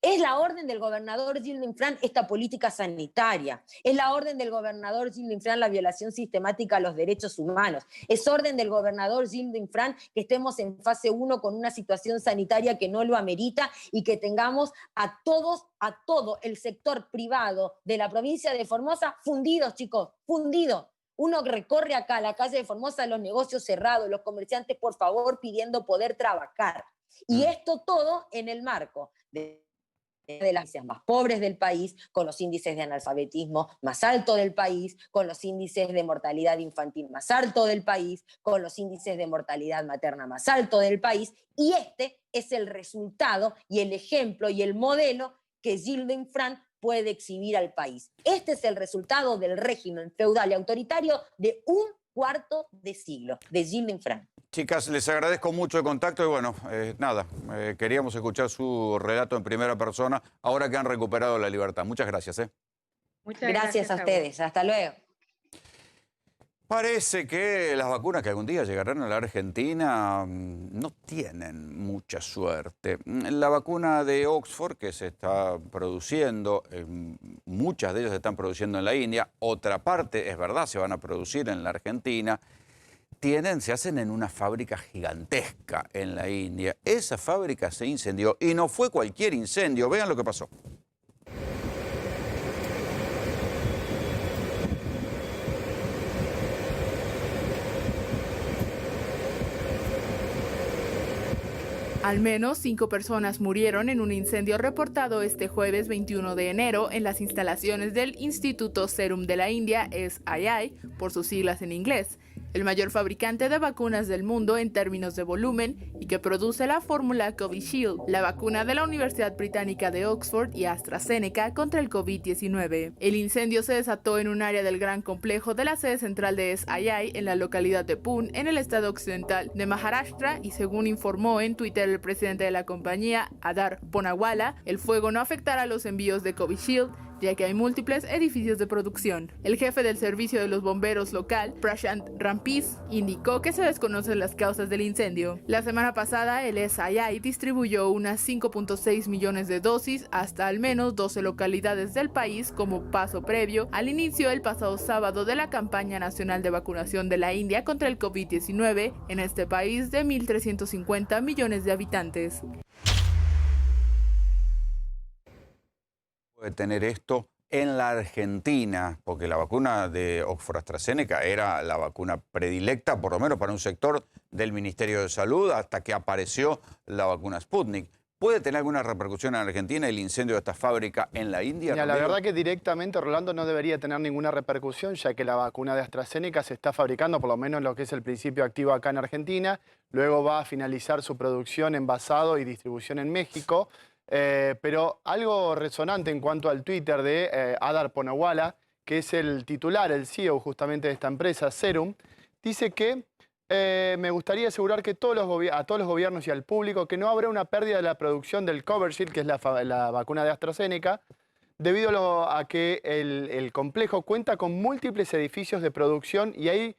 Es la orden del gobernador Gildo Infran esta política sanitaria. Es la orden del gobernador Gildo Infran la violación sistemática a los derechos humanos. Es orden del gobernador Gildo Infran que estemos en fase 1 con una situación sanitaria que no lo amerita y que tengamos a todo el sector privado de la provincia de Formosa fundidos, chicos, fundidos. Uno recorre acá la calle de Formosa, los negocios cerrados, los comerciantes, por favor, pidiendo poder trabajar. Y esto todo en el marco de las provincias más pobres del país, con los índices de analfabetismo más altos del país, con los índices de mortalidad infantil más altos del país, con los índices de mortalidad materna más altos del país, y este es el resultado y el ejemplo y el modelo que Gildo Infran puede exhibir al país. Este es el resultado del régimen feudal y autoritario de un cuarto de siglo, de Gildo Infran. Chicas, les agradezco mucho el contacto y bueno, queríamos escuchar su relato en primera persona ahora que han recuperado la libertad. Muchas gracias. Muchas gracias a ustedes. Hasta luego. Parece que las vacunas que algún día llegarán a la Argentina no tienen mucha suerte. La vacuna de Oxford que se está produciendo, muchas de ellas se están produciendo en la India, otra parte, es verdad, se van a producir en la Argentina. Se hacen en una fábrica gigantesca en la India. Esa fábrica se incendió y no fue cualquier incendio. Vean lo que pasó. Al menos 5 personas murieron en un incendio reportado este jueves 21 de enero en las instalaciones del Instituto Serum de la India, SII, por sus siglas en inglés, el mayor fabricante de vacunas del mundo en términos de volumen y que produce la fórmula Covishield, la vacuna de la Universidad Británica de Oxford y AstraZeneca contra el COVID-19. El incendio se desató en un área del gran complejo de la sede central de SII en la localidad de Pune, en el estado occidental de Maharashtra, y según informó en Twitter el presidente de la compañía, Adar Poonawalla, el fuego no afectará los envíos de Covishield, ya que hay múltiples edificios de producción. El jefe del servicio de los bomberos local, Prashant Rampis, indicó que se desconocen las causas del incendio. La semana pasada, el SII distribuyó unas 5.6 millones de dosis hasta al menos 12 localidades del país como paso previo al inicio el pasado sábado de la campaña nacional de vacunación de la India contra el COVID-19 en este país de 1.350 millones de habitantes. De tener esto en la Argentina, porque la vacuna de Oxford AstraZeneca era la vacuna predilecta, por lo menos para un sector del Ministerio de Salud, hasta que apareció la vacuna Sputnik. ¿Puede tener alguna repercusión en Argentina el incendio de esta fábrica en la India? Mira, la verdad que directamente, Rolando, no debería tener ninguna repercusión, ya que la vacuna de AstraZeneca se está fabricando, por lo menos lo que es el principio activo acá en Argentina. Luego va a finalizar su producción, envasado y distribución en México. Pero algo resonante en cuanto al Twitter de Adar Ponawala, que es el titular, el CEO justamente de esta empresa, Serum, dice que me gustaría asegurar que a todos los gobiernos y al público que no habrá una pérdida de la producción del Covishield, que es la vacuna de AstraZeneca, debido a que el complejo cuenta con múltiples edificios de producción y hay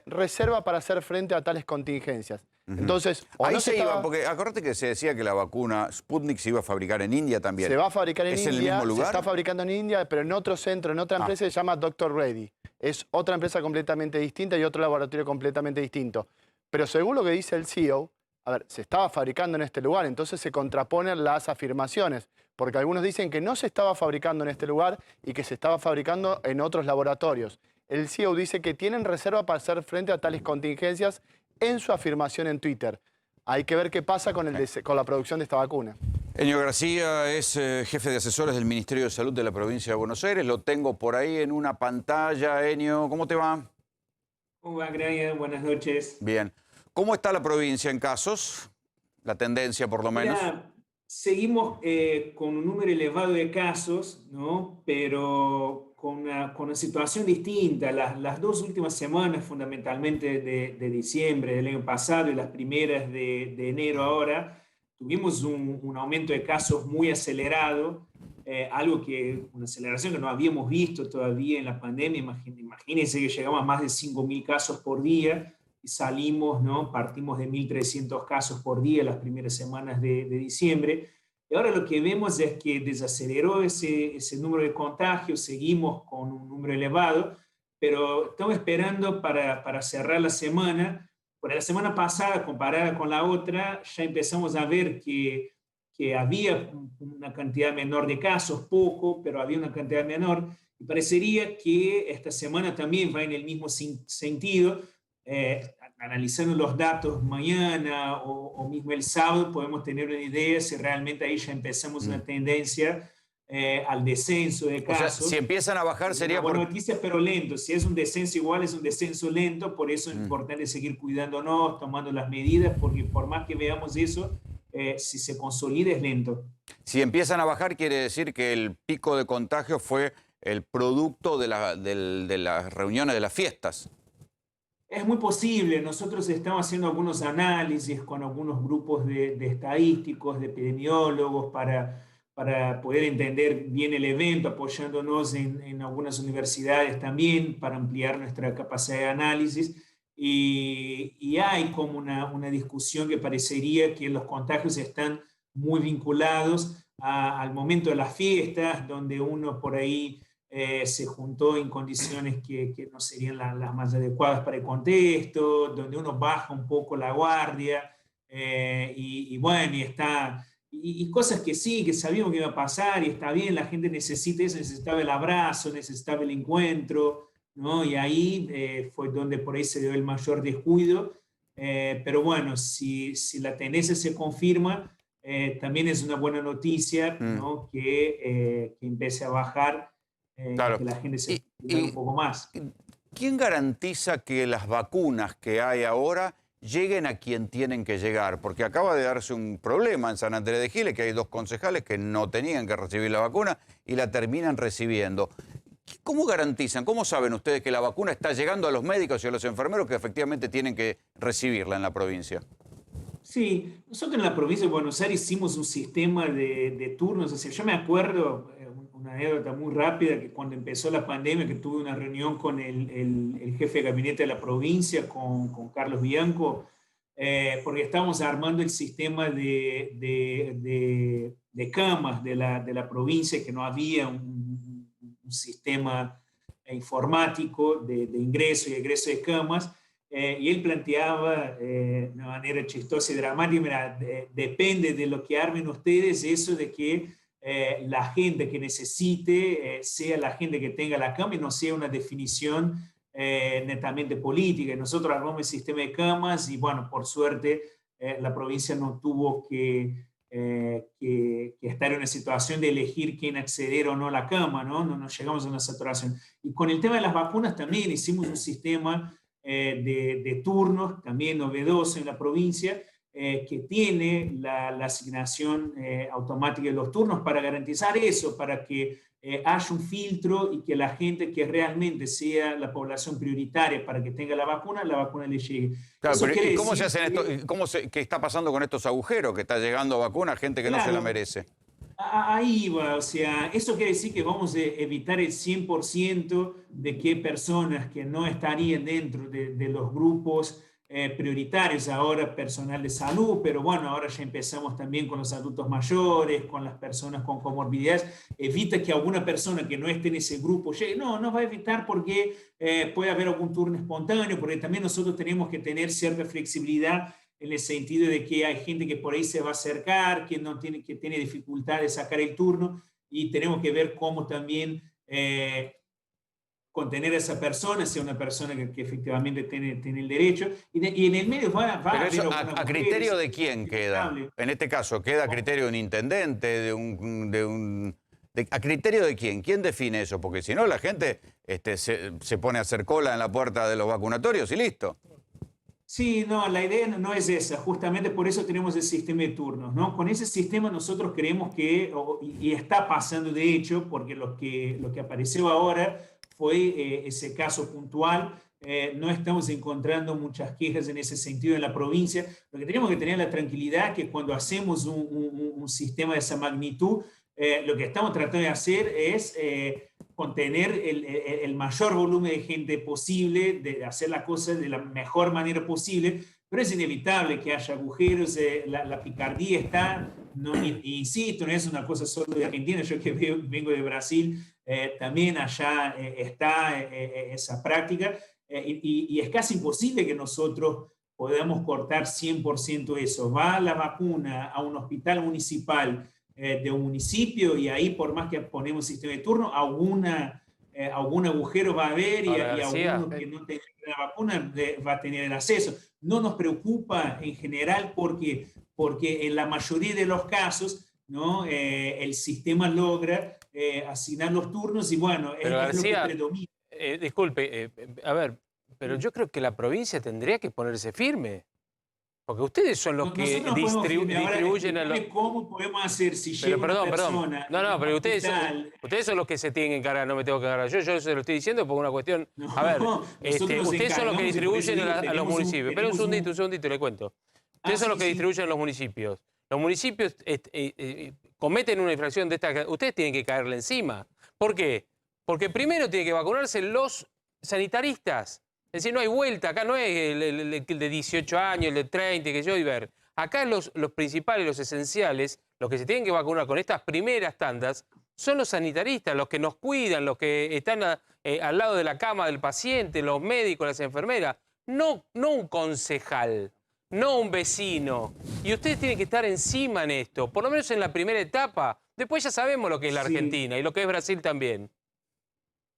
reserva para hacer frente a tales contingencias. Entonces, ahí no se iba, porque acuérdate que se decía que la vacuna Sputnik se iba a fabricar en India también. Se va a fabricar en India. ¿Es en el mismo lugar? Se está fabricando en India, pero en otro centro, en otra empresa que se llama Dr. Reddy. Es otra empresa completamente distinta y otro laboratorio completamente distinto. Pero según lo que dice el CEO, a ver, se estaba fabricando en este lugar, entonces se contraponen las afirmaciones, porque algunos dicen que no se estaba fabricando en este lugar y que se estaba fabricando en otros laboratorios. El CEO dice que tienen reserva para hacer frente a tales contingencias en su afirmación en Twitter. Hay que ver qué pasa con la producción de esta vacuna. Enio García es jefe de asesores del Ministerio de Salud de la provincia de Buenos Aires. Lo tengo por ahí en una pantalla. Enio, ¿cómo te va? ¿Cómo va, Brian? Buenas noches. Bien. ¿Cómo está la provincia en casos? La tendencia, por lo menos. Mira, seguimos con un número elevado de casos, ¿no? Pero con una situación distinta. Las dos últimas semanas, fundamentalmente de diciembre del año pasado y las primeras de enero ahora, tuvimos un aumento de casos muy acelerado, una aceleración que no habíamos visto todavía en la pandemia. Imagínense que llegamos a más de 5.000 casos por día y salimos, ¿no? Partimos de 1.300 casos por día las primeras semanas de diciembre. Y ahora lo que vemos es que desaceleró ese número de contagios, seguimos con un número elevado, pero estamos esperando para cerrar la semana. Por la semana pasada, comparada con la otra, ya empezamos a ver que había una cantidad menor de casos, poco, pero había una cantidad menor, y parecería que esta semana también va en el mismo sentido. Analizando los datos mañana o mismo el sábado, podemos tener una idea si realmente ahí ya empezamos una tendencia al descenso de casos. O sea, si empiezan a bajar sería por noticias, pero lento. Si es un descenso igual, es un descenso lento, por eso es importante seguir cuidándonos, tomando las medidas, porque por más que veamos eso, si se consolida es lento. Si empiezan a bajar quiere decir que el pico de contagio fue el producto de las reuniones, de las fiestas. Es muy posible. Nosotros estamos haciendo algunos análisis con algunos grupos de estadísticos, de epidemiólogos, para poder entender bien el evento, apoyándonos en algunas universidades también para ampliar nuestra capacidad de análisis. Y hay como una discusión que parecería que los contagios están muy vinculados al momento de las fiestas, donde uno por ahí se juntó en condiciones que no serían las más adecuadas para el contexto, donde uno baja un poco la guardia, y cosas que sí, que sabíamos que iba a pasar, y está bien, la gente necesita eso, necesitaba el abrazo, necesitaba el encuentro, ¿no? Y ahí fue donde por ahí se dio el mayor descuido, pero bueno, si la tendencia se confirma, también es una buena noticia, ¿no? Que empiece a bajar. Claro. Que la gente se cuide un poco más. ¿Quién garantiza que las vacunas que hay ahora lleguen a quien tienen que llegar? Porque acaba de darse un problema en San Andrés de Giles, que hay 2 concejales que no tenían que recibir la vacuna y la terminan recibiendo. ¿Cómo garantizan, cómo saben ustedes que la vacuna está llegando a los médicos y a los enfermeros que efectivamente tienen que recibirla en la provincia? Sí, nosotros en la provincia de Buenos Aires hicimos un sistema de turnos. O sea, yo me acuerdo, una anécdota muy rápida, que cuando empezó la pandemia, que tuve una reunión con el jefe de gabinete de la provincia, con Carlos Bianco, porque estábamos armando el sistema de camas de la provincia, que no había un sistema informático de ingreso y egreso de camas, y él planteaba de una manera chistosa y dramática: mira, depende de lo que armen ustedes, eso de que la gente que necesite sea la gente que tenga la cama y no sea una definición netamente política. Nosotros armamos el sistema de camas y bueno, por suerte la provincia no tuvo que que estar en una situación de elegir quién acceder o no a la cama, ¿no? No nos llegamos a una saturación. Y con el tema de las vacunas también hicimos un sistema de turnos, también novedoso en la provincia, que tiene la asignación automática de los turnos para garantizar eso, para que haya un filtro y que la gente que realmente sea la población prioritaria para que tenga la vacuna le llegue. Claro, pero ¿y cómo se hacen esto? ¿Qué está pasando con estos agujeros? Que está llegando vacuna a gente que no se la merece. Ahí va, o sea, eso quiere decir que vamos a evitar el 100% de que personas que no estarían dentro de los grupos prioritarios, ahora personal de salud, pero bueno, ahora ya empezamos también con los adultos mayores, con las personas con comorbilidades, evita que alguna persona que no esté en ese grupo llegue. No va a evitar porque puede haber algún turno espontáneo, porque también nosotros tenemos que tener cierta flexibilidad en el sentido de que hay gente que por ahí se va a acercar, que tiene dificultad de sacar el turno, y tenemos que ver cómo también contener a esa persona, sea una persona que efectivamente tiene el derecho, y en el medio va a haber eso, ¿a criterio de quién queda? En este caso, ¿queda a criterio de un intendente, a criterio de quién? ¿Quién define eso? Porque si no, la gente se pone a hacer cola en la puerta de los vacunatorios y listo. Sí, no, la idea no es esa, justamente por eso tenemos el sistema de turnos, ¿no? Con ese sistema nosotros creemos que, y está pasando de hecho, porque lo que apareció ahora fue ese caso puntual, no estamos encontrando muchas quejas en ese sentido en la provincia. Lo que tenemos que tener la tranquilidad que cuando hacemos un sistema de esa magnitud, lo que estamos tratando de hacer es contener el mayor volumen de gente posible, de hacer las cosas de la mejor manera posible, pero es inevitable que haya agujeros, la picardía está, insisto, no es una cosa solo de Argentina, yo que vengo de Brasil, también allá está esa práctica, y es casi imposible que nosotros podamos cortar 100% eso. Va la vacuna a un hospital municipal de un municipio y ahí por más que ponemos un sistema de turno, algún agujero va a haber y alguno que no tenga la vacuna va a tener el acceso. No nos preocupa en general porque en la mayoría de los casos, ¿no? El sistema logra asignar los turnos y bueno, pero García, lo que predomina. Disculpe, a ver, pero yo creo que la provincia tendría que ponerse firme. Porque ustedes son los que distribuyen a los... ¿Cómo podemos hacer si llega una persona... No, pero ustedes son los que se tienen que encargar, no me tengo que encargar. Yo se lo estoy diciendo por una cuestión... A ver, ustedes son los que distribuyen a los municipios. Pero un segundito, le cuento. Ustedes son los que distribuyen a los municipios. Los municipios cometen una infracción de esta... Ustedes tienen que caerle encima. ¿Por qué? Porque primero tienen que vacunarse los sanitaristas. Es decir, no hay vuelta, acá no es el de 18 años, el de 30, que yo y ver. Acá los principales, los esenciales, los que se tienen que vacunar con estas primeras tandas, son los sanitaristas, los que nos cuidan, los que están al lado de la cama del paciente, los médicos, las enfermeras. No un concejal, no un vecino. Y ustedes tienen que estar encima en esto, por lo menos en la primera etapa. Después ya sabemos lo que es la Argentina y lo que es Brasil también.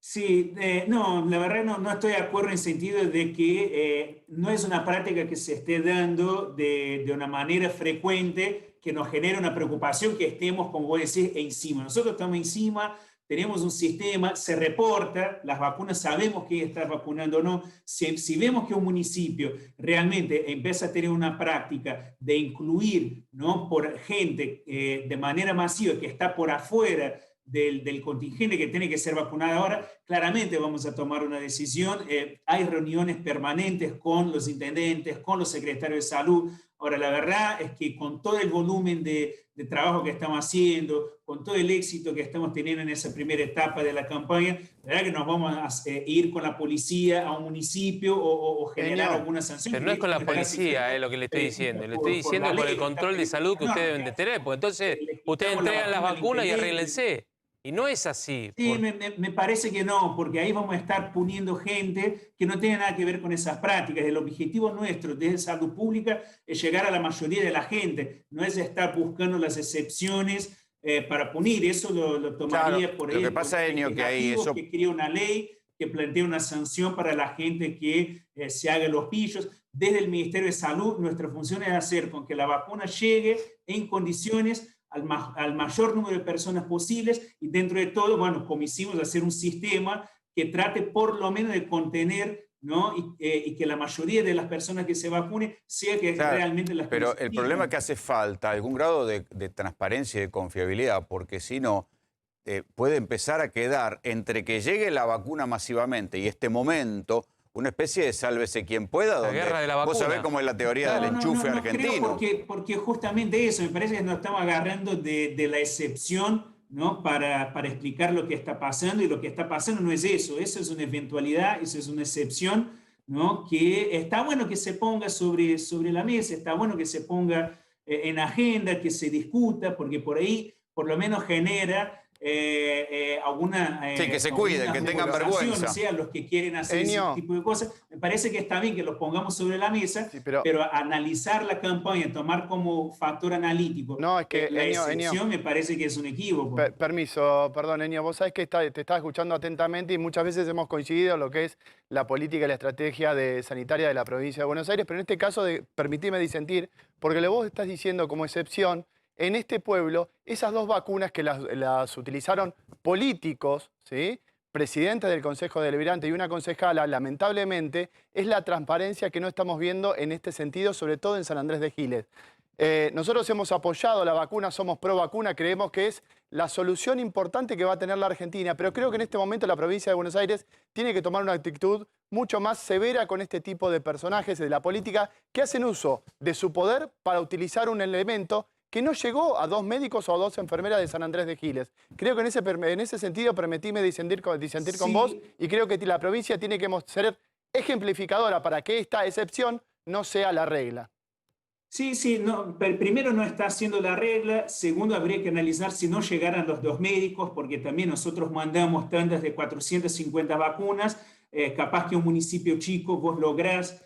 Sí, no, la verdad no estoy de acuerdo en el sentido de que no es una práctica que se esté dando de una manera frecuente que nos genere una preocupación que estemos, como vos decís, encima. Nosotros estamos encima, tenemos un sistema, se reporta, las vacunas sabemos que está vacunando o no. Si vemos que un municipio realmente empieza a tener una práctica de incluir, ¿no?, por gente de manera masiva que está por afuera del contingente que tiene que ser vacunado ahora, claramente vamos a tomar una decisión. Hay reuniones permanentes con los intendentes, con los secretarios de salud. Ahora, la verdad es que con todo el volumen de trabajo que estamos haciendo, con todo el éxito que estamos teniendo en esa primera etapa de la campaña, la verdad que nos vamos a ir con la policía a un municipio o generar alguna sanción. Pero no es con la policía, es lo que le estoy diciendo. Le estoy diciendo por el control de salud que ustedes deben de tener. Porque entonces ustedes entregan las vacunas y arréglense. Y no es así. Sí, me parece que no, porque ahí vamos a estar poniendo gente que no tiene nada que ver con esas prácticas. El objetivo nuestro desde salud pública es llegar a la mayoría de la gente, no es estar buscando las excepciones para punir. Eso lo tomaría por ahí. Lo que pasa, Enio, que hay eso... que crea una ley que plantea una sanción para la gente que se haga los pillos. Desde el Ministerio de Salud, nuestra función es hacer con que la vacuna llegue en condiciones al mayor número de personas posibles, y dentro de todo, bueno, como hicimos, hacer un sistema que trate por lo menos de contener, ¿no? Y que la mayoría de las personas que se vacunen sea que realmente las Pero personas... el problema es que hace falta algún grado de transparencia y de confiabilidad, porque si no, puede empezar a quedar entre que llegue la vacuna masivamente y este momento una especie de sálvese quien pueda, donde la guerra de la vacuna. Vos sabés cómo es la teoría del enchufe argentino. Porque justamente eso, me parece que nos estamos agarrando de la excepción, ¿no? Para explicar lo que está pasando, y lo que está pasando no es eso es una eventualidad, eso es una excepción, ¿no? Que está bueno que se ponga sobre la mesa, está bueno que se ponga en agenda, que se discuta, porque por ahí por lo menos genera alguna... sí, que se cuiden, que tengan vergüenza. O sea, los que quieren hacer ese tipo de cosas. Me parece que está bien que los pongamos sobre la mesa, sí, pero analizar la campaña, tomar como factor analítico la excepción, me parece que es un equívoco. Permiso, perdón, Enio, vos sabés que te estaba escuchando atentamente y muchas veces hemos coincidido en lo que es la política y la estrategia sanitaria de la provincia de Buenos Aires, pero en este caso, permitime disentir, porque lo vos estás diciendo como excepción. En este pueblo, esas dos vacunas que las utilizaron políticos, ¿sí? Presidentes del Consejo Deliberante y una concejala, lamentablemente, es la transparencia que no estamos viendo en este sentido, sobre todo en San Andrés de Giles. Nosotros hemos apoyado la vacuna, somos pro vacuna, creemos que es la solución importante que va a tener la Argentina, pero creo que en este momento la provincia de Buenos Aires tiene que tomar una actitud mucho más severa con este tipo de personajes de la política que hacen uso de su poder para utilizar un elemento que no llegó a 2 médicos o a 2 enfermeras de San Andrés de Giles. Creo que en ese sentido permitíme disentir con vos, y creo que la provincia tiene que ser ejemplificadora para que esta excepción no sea la regla. Sí, no, primero no está haciendo la regla, segundo habría que analizar si no llegaran los 2 médicos, porque también nosotros mandamos tandas de 450 vacunas, capaz que un municipio chico vos lográs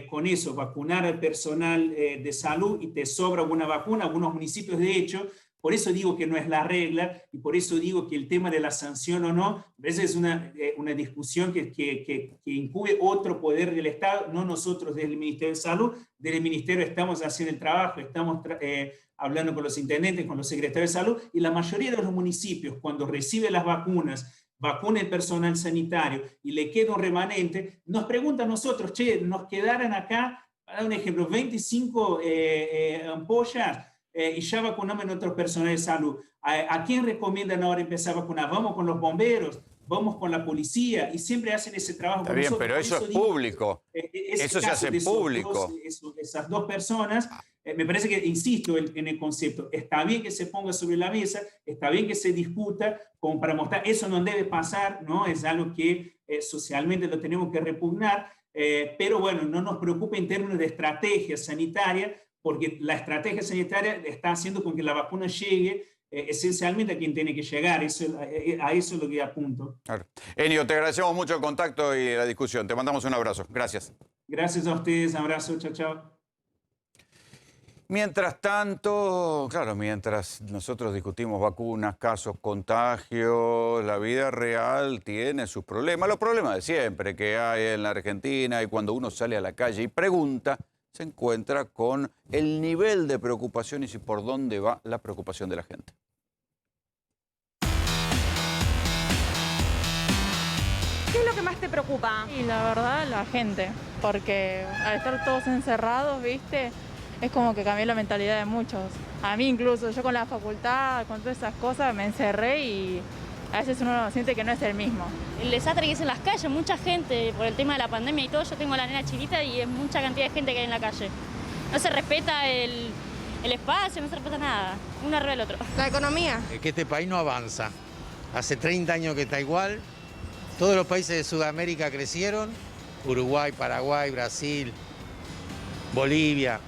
con eso vacunar al personal de salud y te sobra alguna vacuna, algunos municipios de hecho. Por eso digo que no es la regla, y por eso digo que el tema de la sanción o no, a veces es una discusión que incluye otro poder del Estado, no nosotros desde el Ministerio de Salud. Desde el Ministerio estamos haciendo el trabajo, estamos hablando con los intendentes, con los secretarios de salud, y la mayoría de los municipios, cuando recibe las vacunas, vacuna el personal sanitario y le queda un remanente, nos preguntan a nosotros, che, nos quedaran acá, para dar un ejemplo, 25 ampollas, y ya vacunamos en otro personal de salud. ¿A quién recomiendan ahora empezar a vacunar? Vamos con los bomberos, vamos con la policía, y siempre hacen ese trabajo. Está bien, pero eso es público. Eso se hace público. Esas dos personas, me parece que, insisto en el concepto, está bien que se ponga sobre la mesa, está bien que se discuta, como para mostrar, eso no debe pasar, ¿no? Es algo que socialmente lo tenemos que repugnar, pero bueno, no nos preocupa en términos de estrategia sanitaria, porque la estrategia sanitaria está haciendo con que la vacuna llegue esencialmente a quien tiene que llegar. A eso es lo que apunto. Claro. Enio, te agradecemos mucho el contacto y la discusión. Te mandamos un abrazo. Gracias. Gracias a ustedes. Abrazo. Chao, chao. Mientras tanto, claro, mientras nosotros discutimos vacunas, casos, contagios, la vida real tiene sus problemas. Los problemas de siempre que hay en la Argentina, y cuando uno sale a la calle y pregunta, se encuentra con el nivel de preocupación y por dónde va la preocupación de la gente. ¿Qué es lo que más te preocupa? Y la verdad, la gente, porque al estar todos encerrados, ¿viste? Es como que cambió la mentalidad de muchos. A mí incluso, yo con la facultad, con todas esas cosas, me encerré y a veces uno siente que no es el mismo. El desastre que es en las calles, mucha gente, por el tema de la pandemia y todo. Yo tengo la nena chiquita y es mucha cantidad de gente que hay en la calle. No se respeta el espacio, no se respeta nada, uno arriba del otro. La economía. Que este país no avanza. Hace 30 años que está igual. Todos los países de Sudamérica crecieron. Uruguay, Paraguay, Brasil, Bolivia.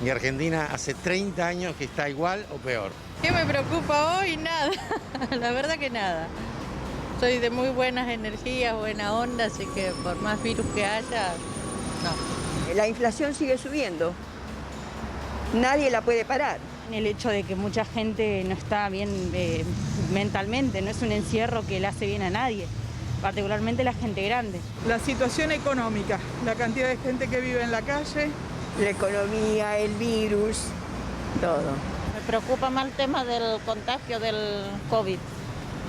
Y Argentina hace 30 años que está igual o peor. ¿Qué me preocupa hoy? Nada, la verdad que nada. Soy de muy buenas energías, buena onda, así que por más virus que haya, no. La inflación sigue subiendo, nadie la puede parar. El hecho de que mucha gente no está bien mentalmente, no es un encierro que le hace bien a nadie. particularmente la gente grande. La situación económica, la cantidad de gente que vive en la calle. La economía, el virus, todo. Me preocupa más el tema del contagio del COVID,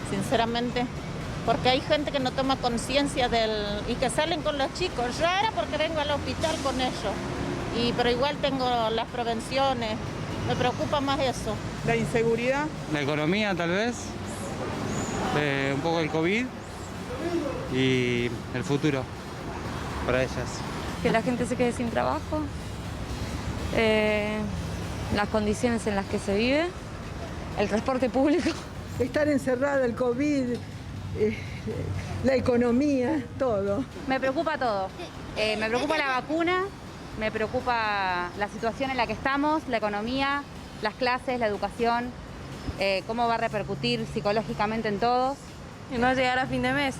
sinceramente, porque hay gente que no toma conciencia y que salen con los chicos. Yo era porque vengo al hospital con ellos, pero igual tengo las prevenciones. Me preocupa más eso. La inseguridad. La economía, tal vez. Un poco el COVID y el futuro para ellas. Que la gente se quede sin trabajo, las condiciones en las que se vive, el transporte público. Estar encerrada, el COVID, la economía, todo. Me preocupa todo. Me preocupa la vacuna, me preocupa la situación en la que estamos, la economía, las clases, la educación, cómo va a repercutir psicológicamente en todos. Y no llegar a fin de mes.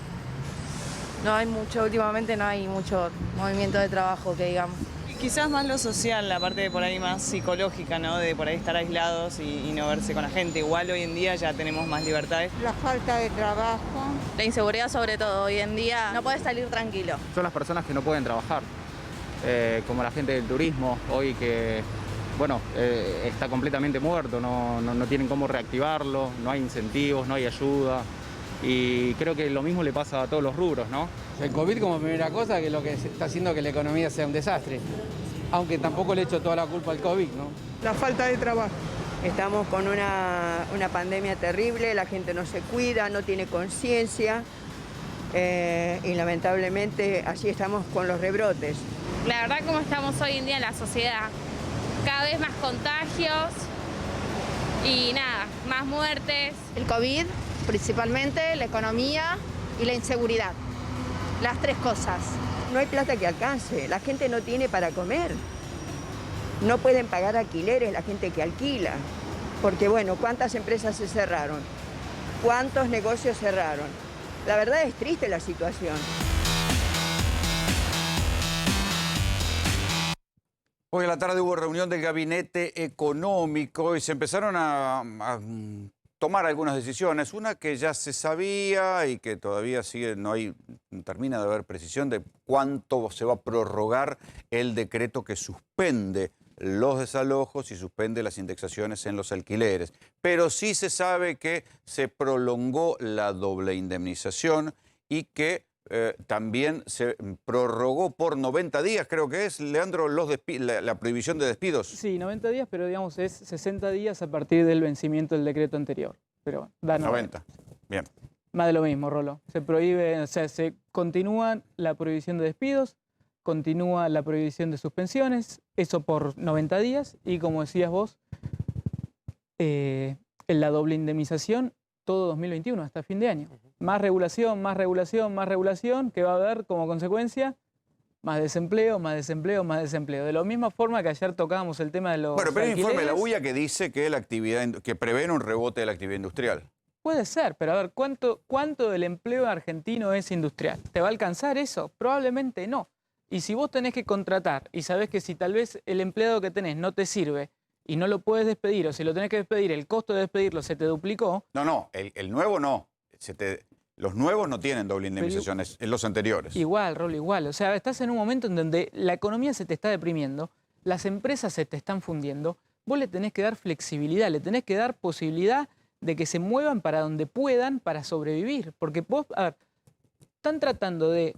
Últimamente no hay mucho movimiento de trabajo, que digamos. Quizás más lo social, la parte de por ahí más psicológica, ¿no? De por ahí estar aislados y no verse con la gente. Igual hoy en día ya tenemos más libertades. La falta de trabajo. La inseguridad sobre todo. Hoy en día no puedes salir tranquilo. Son las personas que no pueden trabajar, como la gente del turismo, hoy que, bueno, está completamente muerto, no tienen cómo reactivarlo, no hay incentivos, no hay ayuda. Y creo que lo mismo le pasa a todos los rubros, ¿no? El COVID como primera cosa, que es lo que está haciendo que la economía sea un desastre. Aunque tampoco le echo toda la culpa al COVID, ¿no? La falta de trabajo. Estamos con una pandemia terrible, la gente no se cuida, no tiene conciencia y lamentablemente así estamos con los rebrotes. La verdad, como estamos hoy en día en la sociedad, cada vez más contagios y nada, más muertes. El COVID, principalmente, la economía y la inseguridad. Las tres cosas. No hay plata que alcance, la gente no tiene para comer. No pueden pagar alquileres la gente que alquila. Porque bueno, ¿cuántas empresas se cerraron? ¿Cuántos negocios cerraron? La verdad es triste la situación. Hoy a la tarde hubo reunión del Gabinete Económico y se empezaron a tomar algunas decisiones. Una que ya se sabía y que todavía sigue, no termina de haber precisión de cuánto se va a prorrogar el decreto que suspende los desalojos y suspende las indexaciones en los alquileres. Pero sí se sabe que se prolongó la doble indemnización y que también se prorrogó por 90 días, creo que es, Leandro, la prohibición de despidos. Sí, 90 días, pero digamos es 60 días a partir del vencimiento del decreto anterior. Pero da 90. Bien. Más de lo mismo, Rolo. Se prohíbe, o sea, se continúa la prohibición de despidos, continúa la prohibición de suspensiones, eso por 90 días, y como decías vos, en la doble indemnización todo 2021, hasta fin de año. Más regulación, más regulación, más regulación, que va a haber como consecuencia más desempleo, más desempleo, más desempleo. De la misma forma que ayer tocábamos el tema de los Bueno, pero hay un informe de la alquileres. UIA que dice que que prevén un rebote de la actividad industrial. Puede ser, pero a ver, ¿cuánto del empleo argentino es industrial? ¿Te va a alcanzar eso? Probablemente no. Y si vos tenés que contratar y sabés que si tal vez el empleado que tenés no te sirve y no lo puedes despedir, o si lo tenés que despedir, el costo de despedirlo se te duplicó. No, el nuevo no. Los nuevos no tienen doble indemnización, es los anteriores. Igual, Rolo, igual. O sea, estás en un momento en donde la economía se te está deprimiendo, las empresas se te están fundiendo, vos le tenés que dar flexibilidad, le tenés que dar posibilidad de que se muevan para donde puedan para sobrevivir. Porque vos, a ver, están tratando de,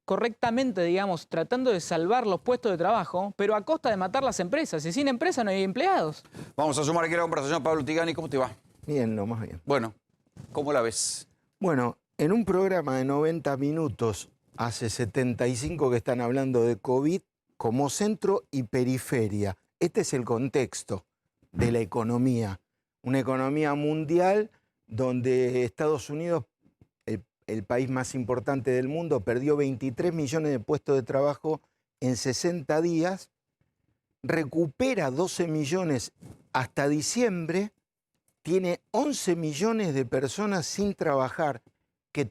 correctamente, digamos, tratando de salvar los puestos de trabajo, pero a costa de matar las empresas. Y sin empresa no hay empleados. Vamos a sumar aquí la conversación. Pablo Tigani, ¿cómo te va? Bien, lo más bien. Bueno, ¿cómo la ves? Bueno, en un programa de 90 minutos, hace 75 que están hablando de COVID como centro y periferia. Este es el contexto de la economía. Una economía mundial donde Estados Unidos, el país más importante del mundo, perdió 23 millones de puestos de trabajo en 60 días, recupera 12 millones hasta diciembre, tiene 11 millones de personas sin trabajar, que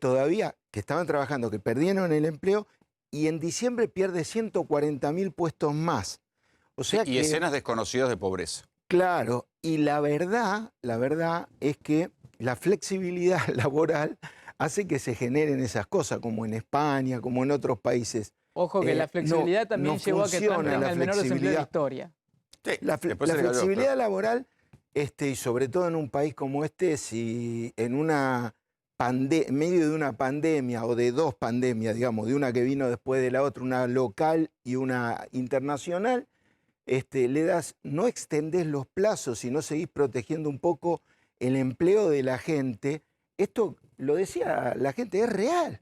estaban trabajando, que perdieron el empleo, y en diciembre pierde 140.000 puestos más. O sea y escenas desconocidas de pobreza. Claro, y la verdad es que la flexibilidad laboral hace que se generen esas cosas, como en España, como en otros países. Ojo que la flexibilidad también llevó a que Trump tenga el menor desempleo de la historia. Sí, la flexibilidad laboral, y sobre todo en un país como este, si en medio de una pandemia o de dos pandemias, digamos, de una que vino después de la otra, una local y una internacional, no extendés los plazos, sino seguís protegiendo un poco el empleo de la gente. Esto, lo decía la gente, es real.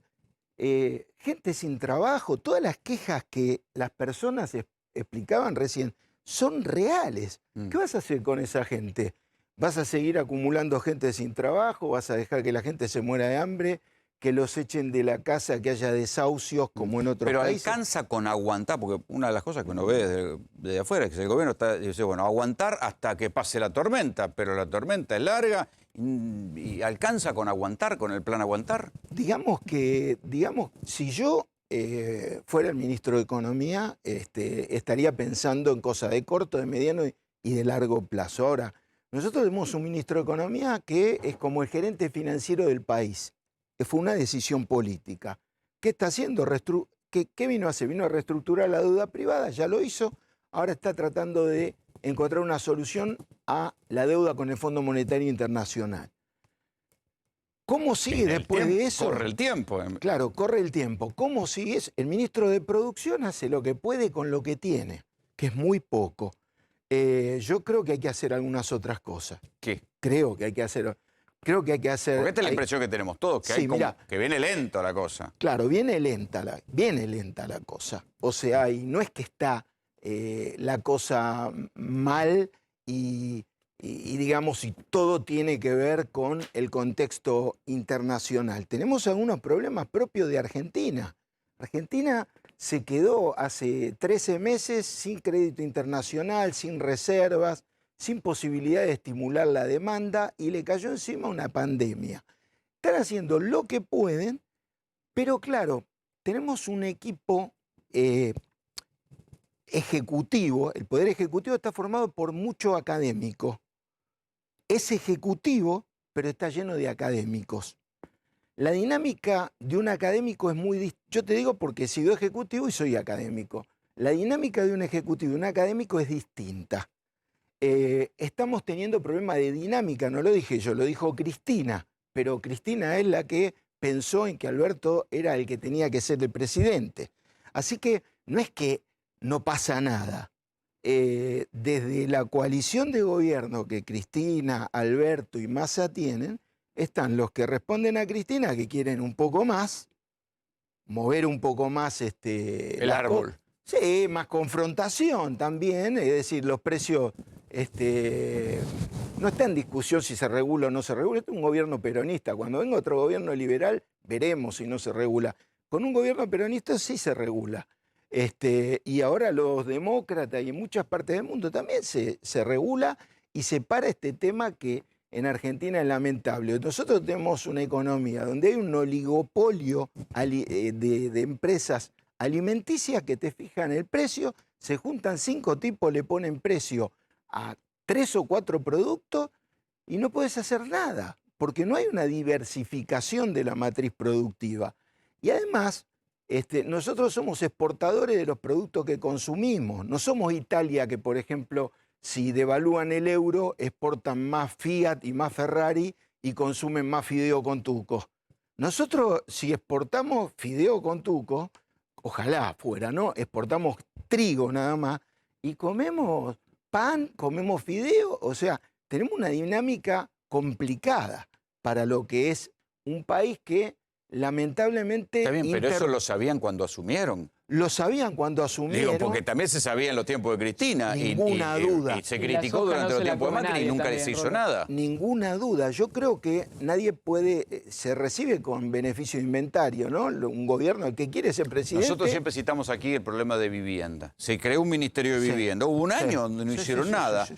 Gente sin trabajo, todas las quejas que las personas explicaban recién son reales. ¿Qué vas a hacer con esa gente? ¿Vas a seguir acumulando gente sin trabajo? ¿Vas a dejar que la gente se muera de hambre? ¿Que los echen de la casa, que haya desahucios como en otros países? Pero alcanza con aguantar, porque una de las cosas que uno ve desde afuera es que el gobierno dice, bueno, aguantar hasta que pase la tormenta, pero la tormenta es larga y alcanza con aguantar, con el plan aguantar. Digamos, si yo fuera el ministro de Economía, estaría pensando en cosas de corto, de mediano y de largo plazo. Ahora, nosotros tenemos un ministro de Economía que es como el gerente financiero del país. Que fue una decisión política. ¿Qué está haciendo? ¿Qué vino a hacer? Vino a reestructurar la deuda privada, ya lo hizo. Ahora está tratando de encontrar una solución a la deuda con el Fondo Monetario Internacional. ¿Cómo sigue después de eso? Corre el tiempo. Claro, corre el tiempo. ¿Cómo sigue eso? El ministro de Producción hace lo que puede con lo que tiene, que es muy poco. Yo creo que hay que hacer algunas otras cosas. ¿Qué? Creo que hay que hacer... Porque esta es la impresión que tenemos todos, que, sí, que viene lento la cosa. Claro, viene lenta la cosa. O sea, y no es que está la cosa mal y digamos, y todo tiene que ver con el contexto internacional. Tenemos algunos problemas propios de Argentina. Argentina se quedó hace 13 meses sin crédito internacional, sin reservas, sin posibilidad de estimular la demanda y le cayó encima una pandemia. Están haciendo lo que pueden, pero claro, tenemos un equipo ejecutivo, el Poder Ejecutivo está formado por mucho académico. Es ejecutivo, pero está lleno de académicos. La dinámica de un académico es muy distinta. Yo te digo porque he sido ejecutivo y soy académico. La dinámica de un ejecutivo y un académico es distinta. Estamos teniendo problemas de dinámica, no lo dije yo, lo dijo Cristina, pero Cristina es la que pensó en que Alberto era el que tenía que ser el presidente. Así que no es que no pasa nada. Desde la coalición de gobierno que Cristina, Alberto y Massa tienen, están los que responden a Cristina, que quieren un poco más, mover un poco más el árbol. Sí, más confrontación también, es decir, los precios no está en discusión si se regula o no se regula. Este es un gobierno peronista. Cuando venga otro gobierno liberal, veremos si no se regula. Con un gobierno peronista sí se regula. Y ahora los demócratas y en muchas partes del mundo también se regula y se para este tema que en Argentina es lamentable. Nosotros tenemos una economía donde hay un oligopolio de empresas alimenticias que te fijan el precio, se juntan 5 tipos, le ponen precio a 3 o 4 productos y no puedes hacer nada, porque no hay una diversificación de la matriz productiva. Y además, nosotros somos exportadores de los productos que consumimos. No somos Italia que, por ejemplo, si devalúan el euro, exportan más Fiat y más Ferrari y consumen más fideo con tuco. Nosotros, si exportamos fideo con tuco, ojalá fuera, ¿no? Exportamos trigo nada más y comemos pan, comemos fideo, o sea, tenemos una dinámica complicada para lo que es un país que lamentablemente... Está bien, pero eso lo sabían cuando asumieron. Lo sabían cuando asumieron. Digo, porque también se sabía en los tiempos de Cristina. Ninguna duda. Y se criticó durante los tiempos de Macri y nunca se hizo nada. Ninguna duda. Yo creo que nadie puede... Se recibe con beneficio de inventario, ¿no? Un gobierno que quiere ser presidente... Nosotros siempre citamos aquí el problema de vivienda. Se creó un Ministerio de Vivienda. Hubo un año donde no hicieron nada.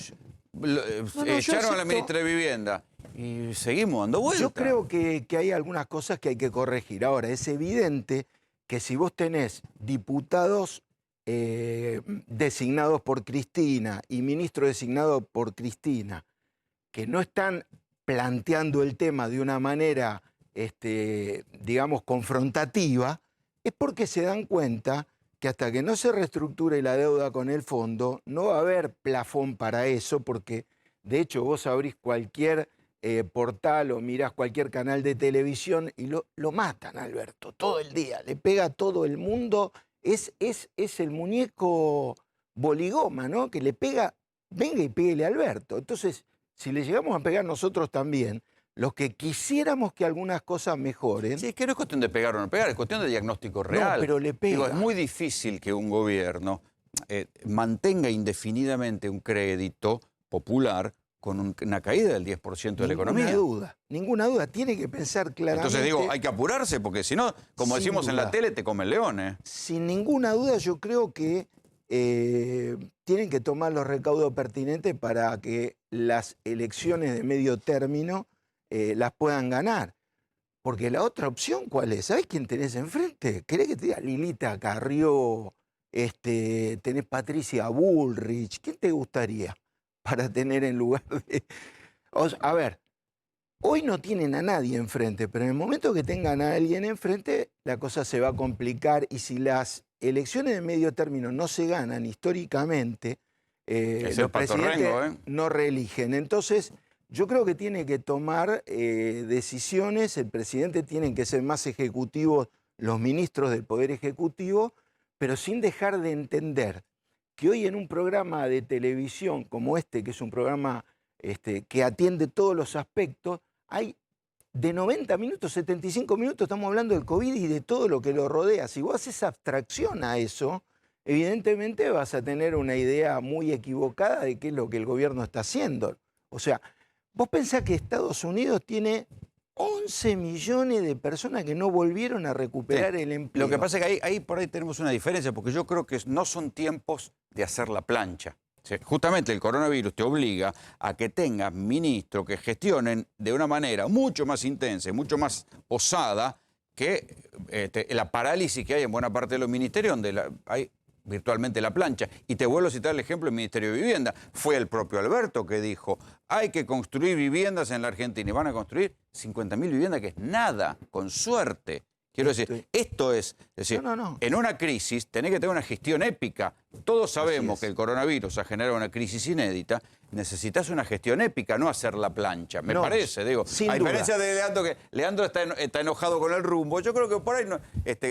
Echaron a la ministra de Vivienda. Y seguimos dando vueltas. Yo creo que hay algunas cosas que hay que corregir. Ahora, es evidente que si vos tenés diputados designados por Cristina y ministros designados por Cristina que no están planteando el tema de una manera digamos, confrontativa, es porque se dan cuenta que hasta que no se reestructure la deuda con el fondo, no va a haber plafón para eso, porque de hecho vos abrís cualquier portal o mirás cualquier canal de televisión y lo matan, Alberto, todo el día, le pega a todo el mundo, es el muñeco boligoma, ¿no? Que le pega, venga y pégale a Alberto. Entonces, si le llegamos a pegar nosotros también, los que quisiéramos que algunas cosas mejoren... Sí, es que no es cuestión de pegar o no pegar, es cuestión de diagnóstico real. No, pero le pega. Digo, es muy difícil que un gobierno mantenga indefinidamente un crédito popular con una caída del 10% de la economía. Ninguna duda. Tiene que pensar claramente... Entonces digo, hay que apurarse porque si no, como decimos en la tele, te come el león, ¿eh? Sin ninguna duda yo creo que tienen que tomar los recaudos pertinentes para que las elecciones de medio término las puedan ganar. Porque la otra opción, ¿cuál es? ¿Sabés quién tenés enfrente? ¿Querés que te diga Lilita Carrió? Tenés Patricia Bullrich. ¿Quién te gustaría para tener en lugar de...? A ver, hoy no tienen a nadie enfrente, pero en el momento que tengan a alguien enfrente, la cosa se va a complicar. Y si las elecciones de medio término no se ganan históricamente, los presidentes no reeligen. Entonces, yo creo que tiene que tomar decisiones, el presidente tienen que ser más ejecutivos, los ministros del Poder Ejecutivo, pero sin dejar de entender que hoy en un programa de televisión como este, que es un programa que atiende todos los aspectos, hay de 90 minutos, 75 minutos, estamos hablando del COVID y de todo lo que lo rodea. Si vos haces abstracción a eso, evidentemente vas a tener una idea muy equivocada de qué es lo que el gobierno está haciendo. O sea, vos pensás que Estados Unidos tiene 11 millones de personas que no volvieron a recuperar el empleo. Lo que pasa es que ahí por ahí tenemos una diferencia, porque yo creo que no son tiempos de hacer la plancha. O sea, justamente el coronavirus te obliga a que tengas ministros que gestionen de una manera mucho más intensa y mucho más osada que la parálisis que hay en buena parte de los ministerios, donde hay virtualmente la plancha. Y te vuelvo a citar el ejemplo del Ministerio de Vivienda. Fue el propio Alberto que dijo, hay que construir viviendas en la Argentina y van a construir 50.000 viviendas, que es nada, con suerte. Quiero decir, esto es decir, en una crisis tenés que tener una gestión épica. Todos sabemos que el coronavirus ha generado una crisis inédita. Necesitas una gestión épica, no hacer la plancha, me parece. Digo, a diferencia de Leandro, que Leandro está enojado con el rumbo, yo creo que por ahí,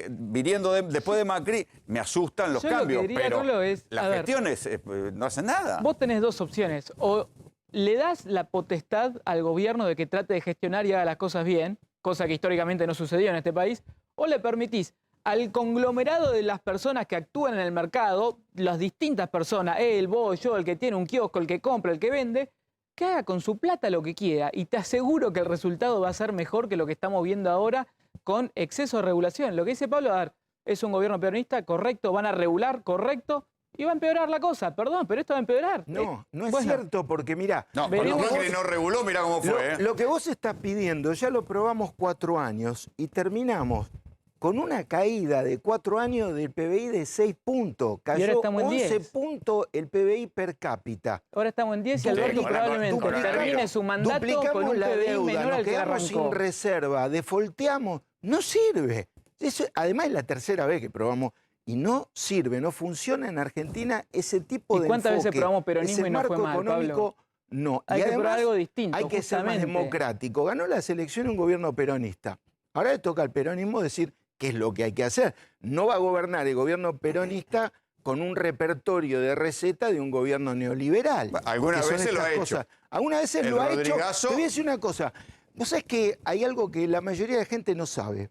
viniendo después de Macri, me asustan los cambios, pero las gestiones no hacen nada. Vos tenés dos opciones, o le das la potestad al gobierno de que trate de gestionar y haga las cosas bien, cosa que históricamente no sucedió en este país, o le permitís al conglomerado de las personas que actúan en el mercado, las distintas personas, él, vos, yo, el que tiene un kiosco, el que compra, el que vende, que haga con su plata lo que quiera. Y te aseguro que el resultado va a ser mejor que lo que estamos viendo ahora con exceso de regulación. Lo que dice Pablo, a ver, es un gobierno peronista, correcto, van a regular, correcto, y va a empeorar la cosa. Perdón, pero esto va a empeorar. No es cierto, porque mirá... No, cuando Macri no reguló, mirá cómo fue. Lo que vos estás pidiendo, ya lo probamos 4 años y terminamos con una caída de 4 años del PBI de 6 puntos. Cayó 11 puntos el PBI per cápita. Ahora estamos en 10 y Alberto probablemente termine su mandato con un PBI menor al que quedamos sin reserva, defolteamos. No sirve. Eso, además es la tercera vez que probamos y no sirve, no funciona en Argentina ese tipo de enfoque. ¿Y cuántas veces probamos peronismo y no fue mal, económico, Pablo? No. Hay que probar algo distinto, hay que ser más democrático. Ganó las elecciones un gobierno peronista. Ahora le toca al peronismo decir qué es lo que hay que hacer. No va a gobernar el gobierno peronista con un repertorio de receta de un gobierno neoliberal. Algunas veces lo ha hecho. Algunas veces lo ha hecho. Te voy a decir una cosa. Vos sabés que hay algo que la mayoría de gente no sabe.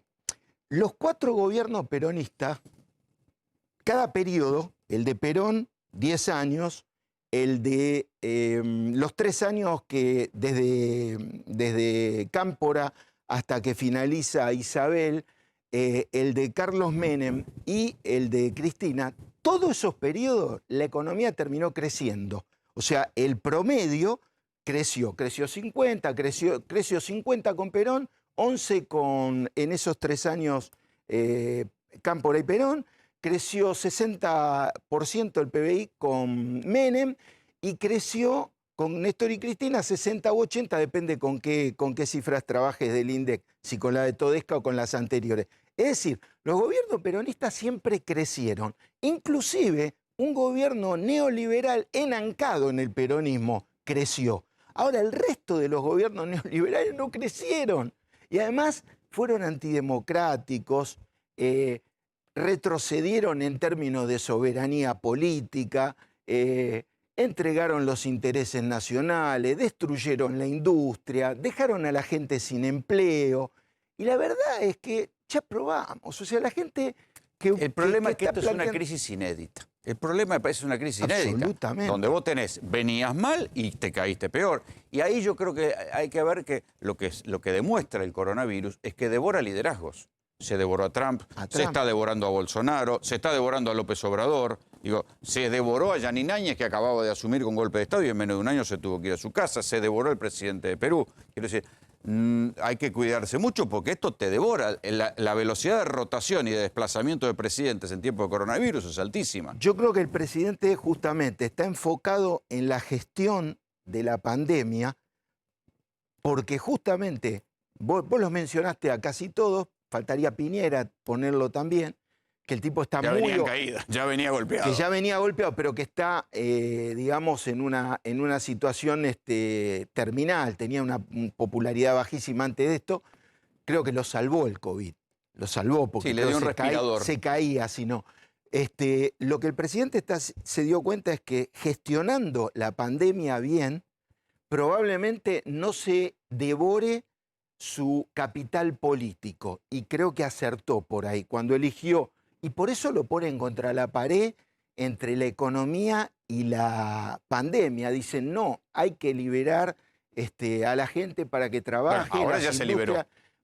Los 4 gobiernos peronistas, cada periodo, el de Perón, 10 años, el de los 3 años que desde Cámpora hasta que finaliza Isabel, el de Carlos Menem y el de Cristina, todos esos periodos la economía terminó creciendo. O sea, el promedio creció 50, creció 50 con Perón, 11 en esos 3 años Cámpora y Perón, creció 60% el PBI con Menem y creció con Néstor y Cristina 60 u 80, depende con qué cifras trabajes del INDEC, si con la de Todesca o con las anteriores. Es decir, los gobiernos peronistas siempre crecieron, inclusive un gobierno neoliberal enancado en el peronismo creció. Ahora el resto de los gobiernos neoliberales no crecieron y además fueron antidemocráticos, retrocedieron en términos de soberanía política, entregaron los intereses nacionales, destruyeron la industria, dejaron a la gente sin empleo. Y la verdad es que ya probamos. O sea, la gente que... El problema es que esto es una crisis inédita. El problema me parece una crisis inédita. Absolutamente. Donde vos venías mal y te caíste peor. Y ahí yo creo que hay que ver que lo que demuestra el coronavirus es que devora liderazgos. Se devoró a Trump, se está devorando a Bolsonaro, se está devorando a López Obrador. Digo, se devoró a Yanin Áñez, que acababa de asumir con golpe de Estado y en menos de un año se tuvo que ir a su casa. Se devoró el presidente de Perú. Quiero decir, hay que cuidarse mucho porque esto te devora. La velocidad de rotación y de desplazamiento de presidentes en tiempo de coronavirus es altísima. Yo creo que el presidente justamente está enfocado en la gestión de la pandemia porque justamente, vos los mencionaste a casi todos, faltaría Piñera ponerlo también, que el tipo está ya muy... venía en caída, ya venía golpeado. Que ya venía golpeado, pero que está, digamos, en una situación terminal, tenía una popularidad bajísima antes de esto. Creo que lo salvó el COVID, lo salvó porque sí, le dio un respirador. Se caía, si no. Lo que el presidente se dio cuenta es que gestionando la pandemia bien, probablemente no se devore su capital político. Y creo que acertó por ahí cuando eligió. Y por eso lo ponen contra la pared entre la economía y la pandemia. Dicen, no, hay que liberar a la gente para que trabaje. Bueno, ahora ya se liberó.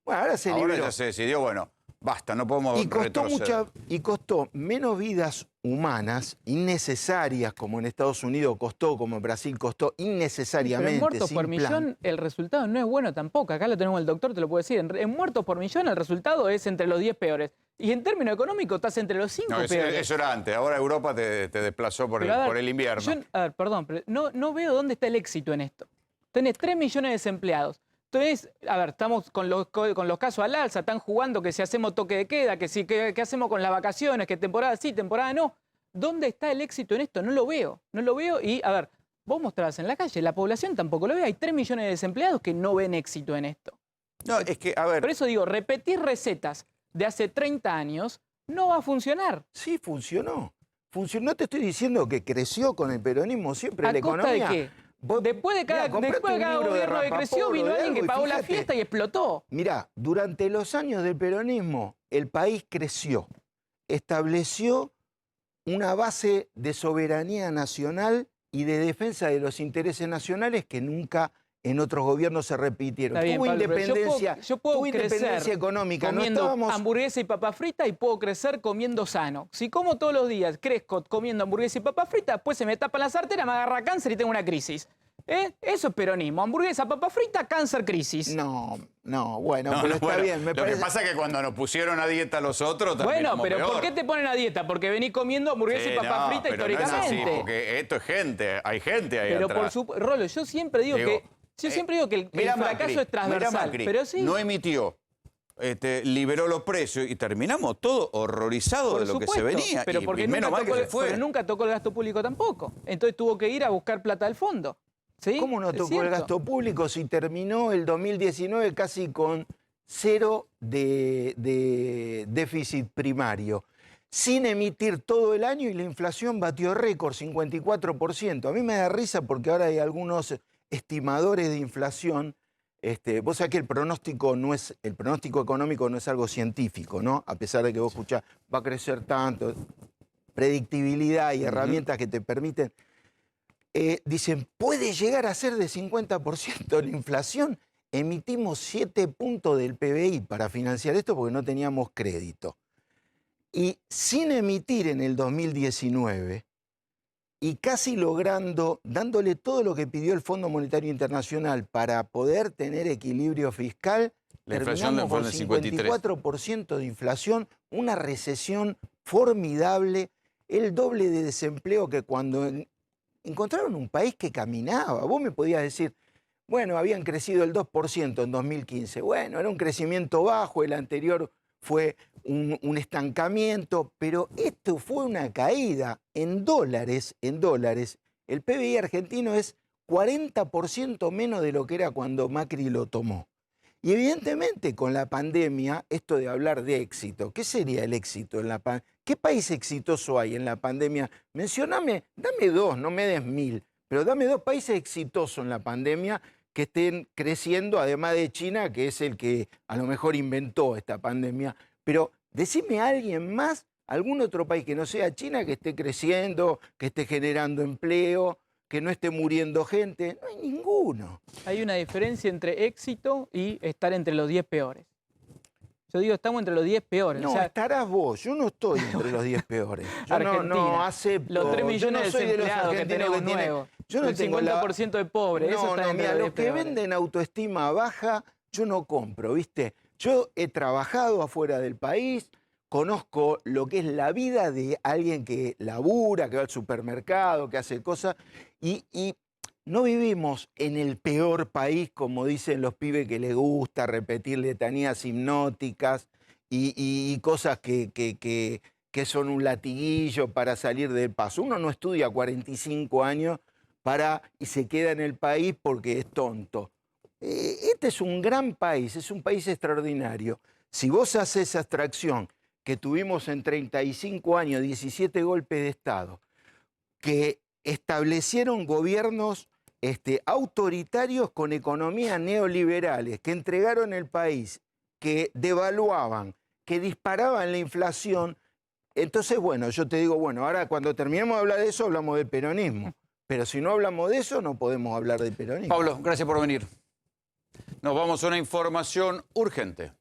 Bueno, ahora se liberó. Ahora ya se decidió, bueno, basta, no podemos retroceder. Y costó menos vidas humanas innecesarias, como en Estados Unidos costó, como en Brasil costó, innecesariamente. Pero en muertos sin por plan. millón el resultado no es bueno tampoco. Acá lo tenemos el doctor, te lo puede decir. En muertos por millón el resultado es entre los 10 peores. Y en términos económicos estás entre los 5 peores. Eso era antes, ahora Europa te desplazó por el invierno. Perdón, pero no veo dónde está el éxito en esto. Tenés 3 millones de desempleados. Entonces, estamos con los casos al alza, están jugando que si hacemos toque de queda, que hacemos con las vacaciones, que temporada sí, temporada no. ¿Dónde está el éxito en esto? No lo veo y, vos mostrás en la calle, la población tampoco lo ve. Hay 3 millones de desempleados que no ven éxito en esto. No, es que, Por eso digo, repetir recetas de hace 30 años no va a funcionar. Sí, funcionó. No te estoy diciendo que creció con el peronismo siempre la economía. ¿A costa de qué? Después de cada gobierno que creció, vino alguien que pagó la fiesta y explotó. Mirá, durante los años del peronismo, el país creció, estableció una base de soberanía nacional y de defensa de los intereses nacionales que nunca en otros gobiernos se repitieron. Bien, tuvo Pablo, independencia, yo puedo independencia económica. Comiendo hamburguesa y papa frita y puedo crecer comiendo sano. Si como todos los días, crezco comiendo hamburguesa y papa frita, después se me tapa la sartera, me agarra cáncer y tengo una crisis. Eso es peronismo. Hamburguesa, papa frita, cáncer, crisis. No, bueno, pero está bien. Lo que pasa es que cuando nos pusieron a dieta los otros también. Bueno, pero peor. ¿por qué te ponen a dieta? Porque venís comiendo hamburguesa y papa frita pero históricamente. No es así, porque esto es gente, hay gente ahí pero atrás. Rolo, yo siempre digo que el fracaso es transversal. Macri, pero sí. no emitió, liberó los precios y terminamos todos horrorizados de lo que se venía. Pero porque menos mal que se fue. Pero nunca tocó el gasto público tampoco. Entonces tuvo que ir a buscar plata del fondo. ¿Sí? ¿Cómo no tocó el gasto público si terminó el 2019 casi con 0 de déficit primario? Sin emitir todo el año y la inflación batió récord, 54%. A mí me da risa porque ahora hay algunos estimadores de inflación. Vos sabés que el pronóstico económico no es algo científico, ¿no? A pesar de que vos escuchás, va a crecer tanto, predictibilidad y herramientas que te permiten. Dicen, puede llegar a ser de 50% la inflación. Emitimos 7 puntos del PBI para financiar esto porque no teníamos crédito. Y sin emitir en el 2019 y casi logrando, dándole todo lo que pidió el Fondo Monetario Internacional para poder tener equilibrio fiscal, la inflación terminamos con 54% de inflación, una recesión formidable, el doble de desempleo que cuando encontraron un país que caminaba. Vos me podías decir, bueno, habían crecido el 2% en 2015. Bueno, era un crecimiento bajo, el anterior fue un estancamiento, pero esto fue una caída en dólares. El PBI argentino es 40% menos de lo que era cuando Macri lo tomó. Y evidentemente con la pandemia, esto de hablar de éxito, ¿qué sería el éxito en la pandemia? ¿Qué país exitoso hay en la pandemia? Mencioname, dame dos, no me des 1000, pero dame 2 países exitosos en la pandemia que estén creciendo, además de China, que es el que a lo mejor inventó esta pandemia. Pero decime a alguien más, algún otro país que no sea China, que esté creciendo, que esté generando empleo, que no esté muriendo gente. No hay ninguno. Hay una diferencia entre éxito y estar entre los 10 peores. Yo digo, estamos entre los 10 peores. No, o sea, estarás vos. Yo no estoy entre los 10 peores. Yo no acepto. Los 3 millones de desempleados que tenemos nuevos. Yo no el 50% de pobres. Eso está entre los 10 los que venden autoestima baja, yo no compro, ¿viste? Yo he trabajado afuera del país, conozco lo que es la vida de alguien que labura, que va al supermercado, que hace cosas, y no vivimos en el peor país, como dicen los pibes que les gusta repetir letanías hipnóticas y cosas que son un latiguillo para salir del paso. Uno no estudia 45 años y se queda en el país porque es tonto. Este es un gran país, es un país extraordinario. Si vos haces abstracción que tuvimos en 35 años, 17 golpes de Estado, que establecieron gobiernos autoritarios con economías neoliberales, que entregaron el país, que devaluaban, que disparaban la inflación. Entonces, bueno, yo te digo, bueno, ahora cuando terminemos de hablar de eso, hablamos del peronismo. Pero si no hablamos de eso, no podemos hablar del peronismo. Pablo, gracias por venir. Nos vamos a una información urgente.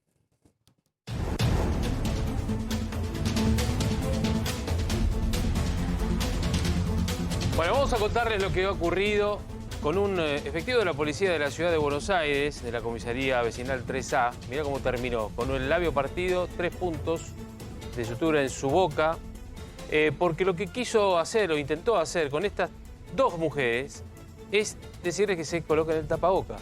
Bueno, vamos a contarles lo que ha ocurrido con un efectivo de la policía de la ciudad de Buenos Aires, de la comisaría vecinal 3A. Mirá cómo terminó, con el labio partido, 3 puntos de sutura en su boca, porque lo que quiso hacer o intentó hacer con estas 2 mujeres es decirles que se coloquen el tapaboca.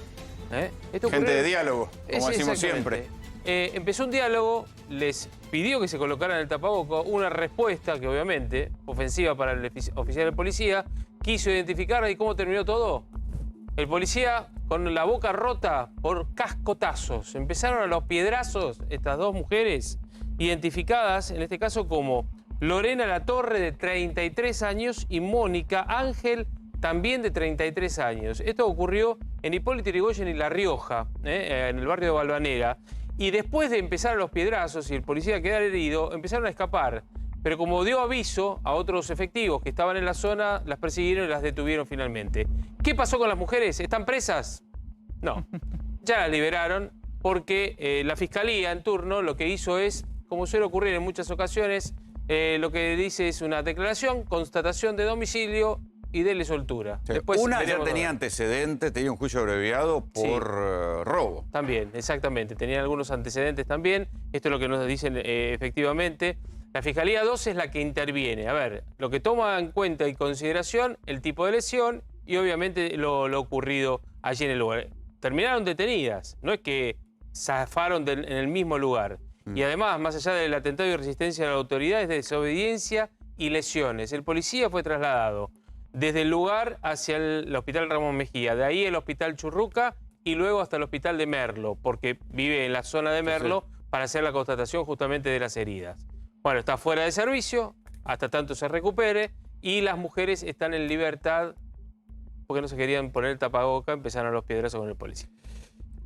Gente de diálogo, como decimos siempre. Empezó un diálogo, les pidió que se colocaran el tapaboca, una respuesta que obviamente, ofensiva para el oficial de policía, quiso identificar. ¿Y cómo terminó todo? El policía con la boca rota por cascotazos. Empezaron a los piedrazos estas 2 mujeres, identificadas en este caso como Lorena Latorre, de 33 años, y Mónica Ángel, también de 33 años. Esto ocurrió en Hipólito Yrigoyen y La Rioja, en el barrio de Balvanera. Y después de empezar a los piedrazos y el policía quedar herido, empezaron a escapar. Pero como dio aviso a otros efectivos que estaban en la zona, las persiguieron y las detuvieron finalmente. ¿Qué pasó con las mujeres? ¿Están presas? No. Ya las liberaron porque la fiscalía en turno lo que hizo es, como suele ocurrir en muchas ocasiones, lo que dice es una declaración, constatación de domicilio y dele soltura. Sí. Una ya tenía antecedentes, tenía un juicio abreviado por robo. También, exactamente. Tenían algunos antecedentes también. Esto es lo que nos dicen efectivamente. La Fiscalía 2 es la que interviene. A ver, lo que toma en cuenta y consideración el tipo de lesión y obviamente lo ocurrido allí en el lugar. Terminaron detenidas, no es que zafaron en el mismo lugar. Y además, más allá del atentado y resistencia a la autoridad, es de desobediencia y lesiones. El policía fue trasladado desde el lugar hacia el Hospital Ramón Mejía, de ahí el Hospital Churruca y luego hasta el Hospital de Merlo, porque vive en la zona de Merlo para hacer la constatación justamente de las heridas. Bueno, está fuera de servicio hasta tanto se recupere y las mujeres están en libertad porque no se querían poner el tapaboca, empezaron los piedrazos con el policía.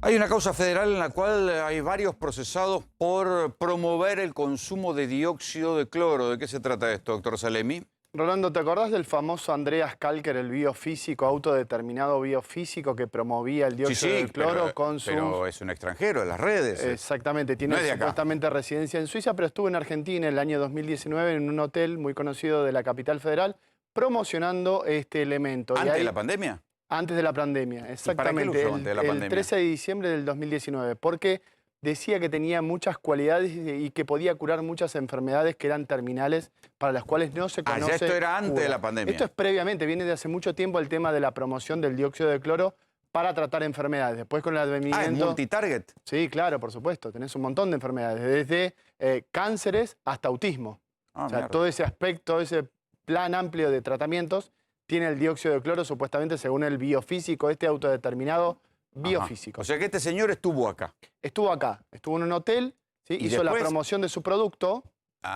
Hay una causa federal en la cual hay varios procesados por promover el consumo de dióxido de cloro. ¿De qué se trata esto, doctor Salemi? Rolando, ¿te acordás del famoso Andreas Kalker, el biofísico, autodeterminado biofísico que promovía el dióxido de cloro con sus... Pero es un extranjero en las redes. Exactamente, tiene supuestamente residencia en Suiza, pero estuvo en Argentina en el año 2019 en un hotel muy conocido de la capital federal promocionando este elemento. ¿Antes de la pandemia? Antes de la pandemia, exactamente. ¿Y para qué lo usó antes de la pandemia? El 13 de diciembre del 2019, porque decía que tenía muchas cualidades y que podía curar muchas enfermedades que eran terminales para las cuales no se conoce ya esto era antes cura. de la pandemia. Esto es previamente, viene de hace mucho tiempo el tema de la promoción del dióxido de cloro para tratar enfermedades. Después con el advenimiento... ¿es multitarget? Sí, claro, por supuesto. Tenés un montón de enfermedades, desde cánceres hasta autismo. O sea, todo ese aspecto, ese plan amplio de tratamientos tiene el dióxido de cloro, supuestamente según el biofísico, este autodeterminado biofísico. O sea que este señor estuvo acá. Estuvo acá, estuvo en un hotel, ¿sí? Hizo después? la promoción de su producto. Y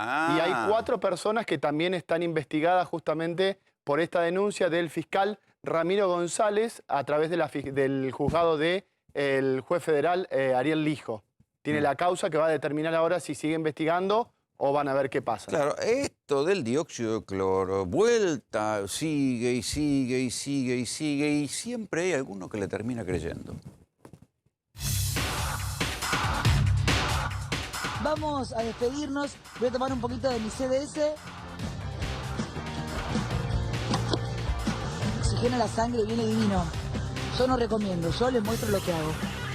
hay 4 personas que también están investigadas justamente por esta denuncia del fiscal Ramiro González a través de del juzgado del juez federal Ariel Lijo. Tiene la causa que va a determinar ahora si sigue investigando o van a ver qué pasa. Claro, esto del dióxido de cloro, vuelta, sigue y sigue y sigue y sigue, y siempre hay alguno que le termina creyendo. Vamos a despedirnos. Voy a tomar un poquito de mi CDS. Oxigena la sangre, viene divino. Yo no recomiendo, yo les muestro lo que hago.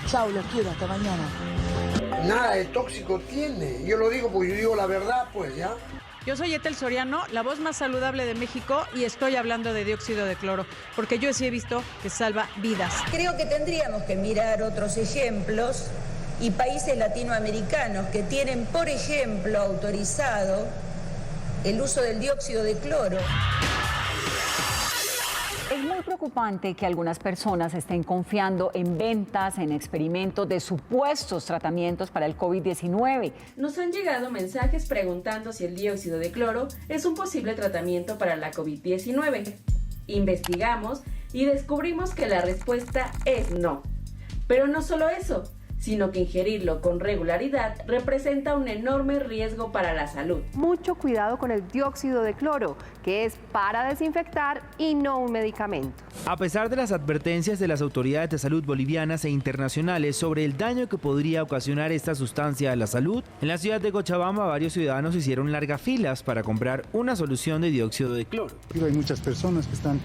Chau, los quiero, hasta mañana. Nada de tóxico tiene. Yo lo digo porque yo digo la verdad, pues, ¿ya? Yo soy Etel Soriano, la voz más saludable de México, y estoy hablando de dióxido de cloro, porque yo sí he visto que salva vidas. Creo que tendríamos que mirar otros ejemplos y países latinoamericanos que tienen, por ejemplo, autorizado el uso del dióxido de cloro. Es muy preocupante que algunas personas estén confiando en ventas, en experimentos de supuestos tratamientos para el COVID-19. Nos han llegado mensajes preguntando si el dióxido de cloro es un posible tratamiento para la COVID-19. Investigamos y descubrimos que la respuesta es no. Pero no solo eso, sino que ingerirlo con regularidad representa un enorme riesgo para la salud. Mucho cuidado con el dióxido de cloro, que es para desinfectar y no un medicamento. A pesar de las advertencias de las autoridades de salud bolivianas e internacionales sobre el daño que podría ocasionar esta sustancia a la salud, en la ciudad de Cochabamba varios ciudadanos hicieron largas filas para comprar una solución de dióxido de cloro. Hay muchas personas que están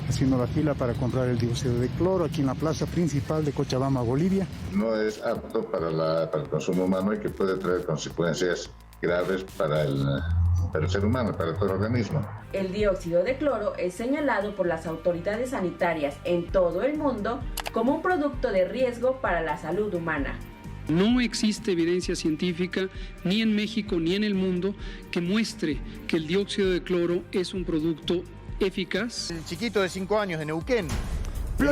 haciendo la fila para comprar el dióxido de cloro aquí en la plaza principal de Cochabamba, Bolivia. No es apto para el consumo humano y que puede traer consecuencias graves para el ser humano, para todo el organismo. El dióxido de cloro es señalado por las autoridades sanitarias en todo el mundo como un producto de riesgo para la salud humana. No existe evidencia científica, ni en México ni en el mundo, que muestre que el dióxido de cloro es un producto eficaz. El chiquito de 5 años de Neuquén,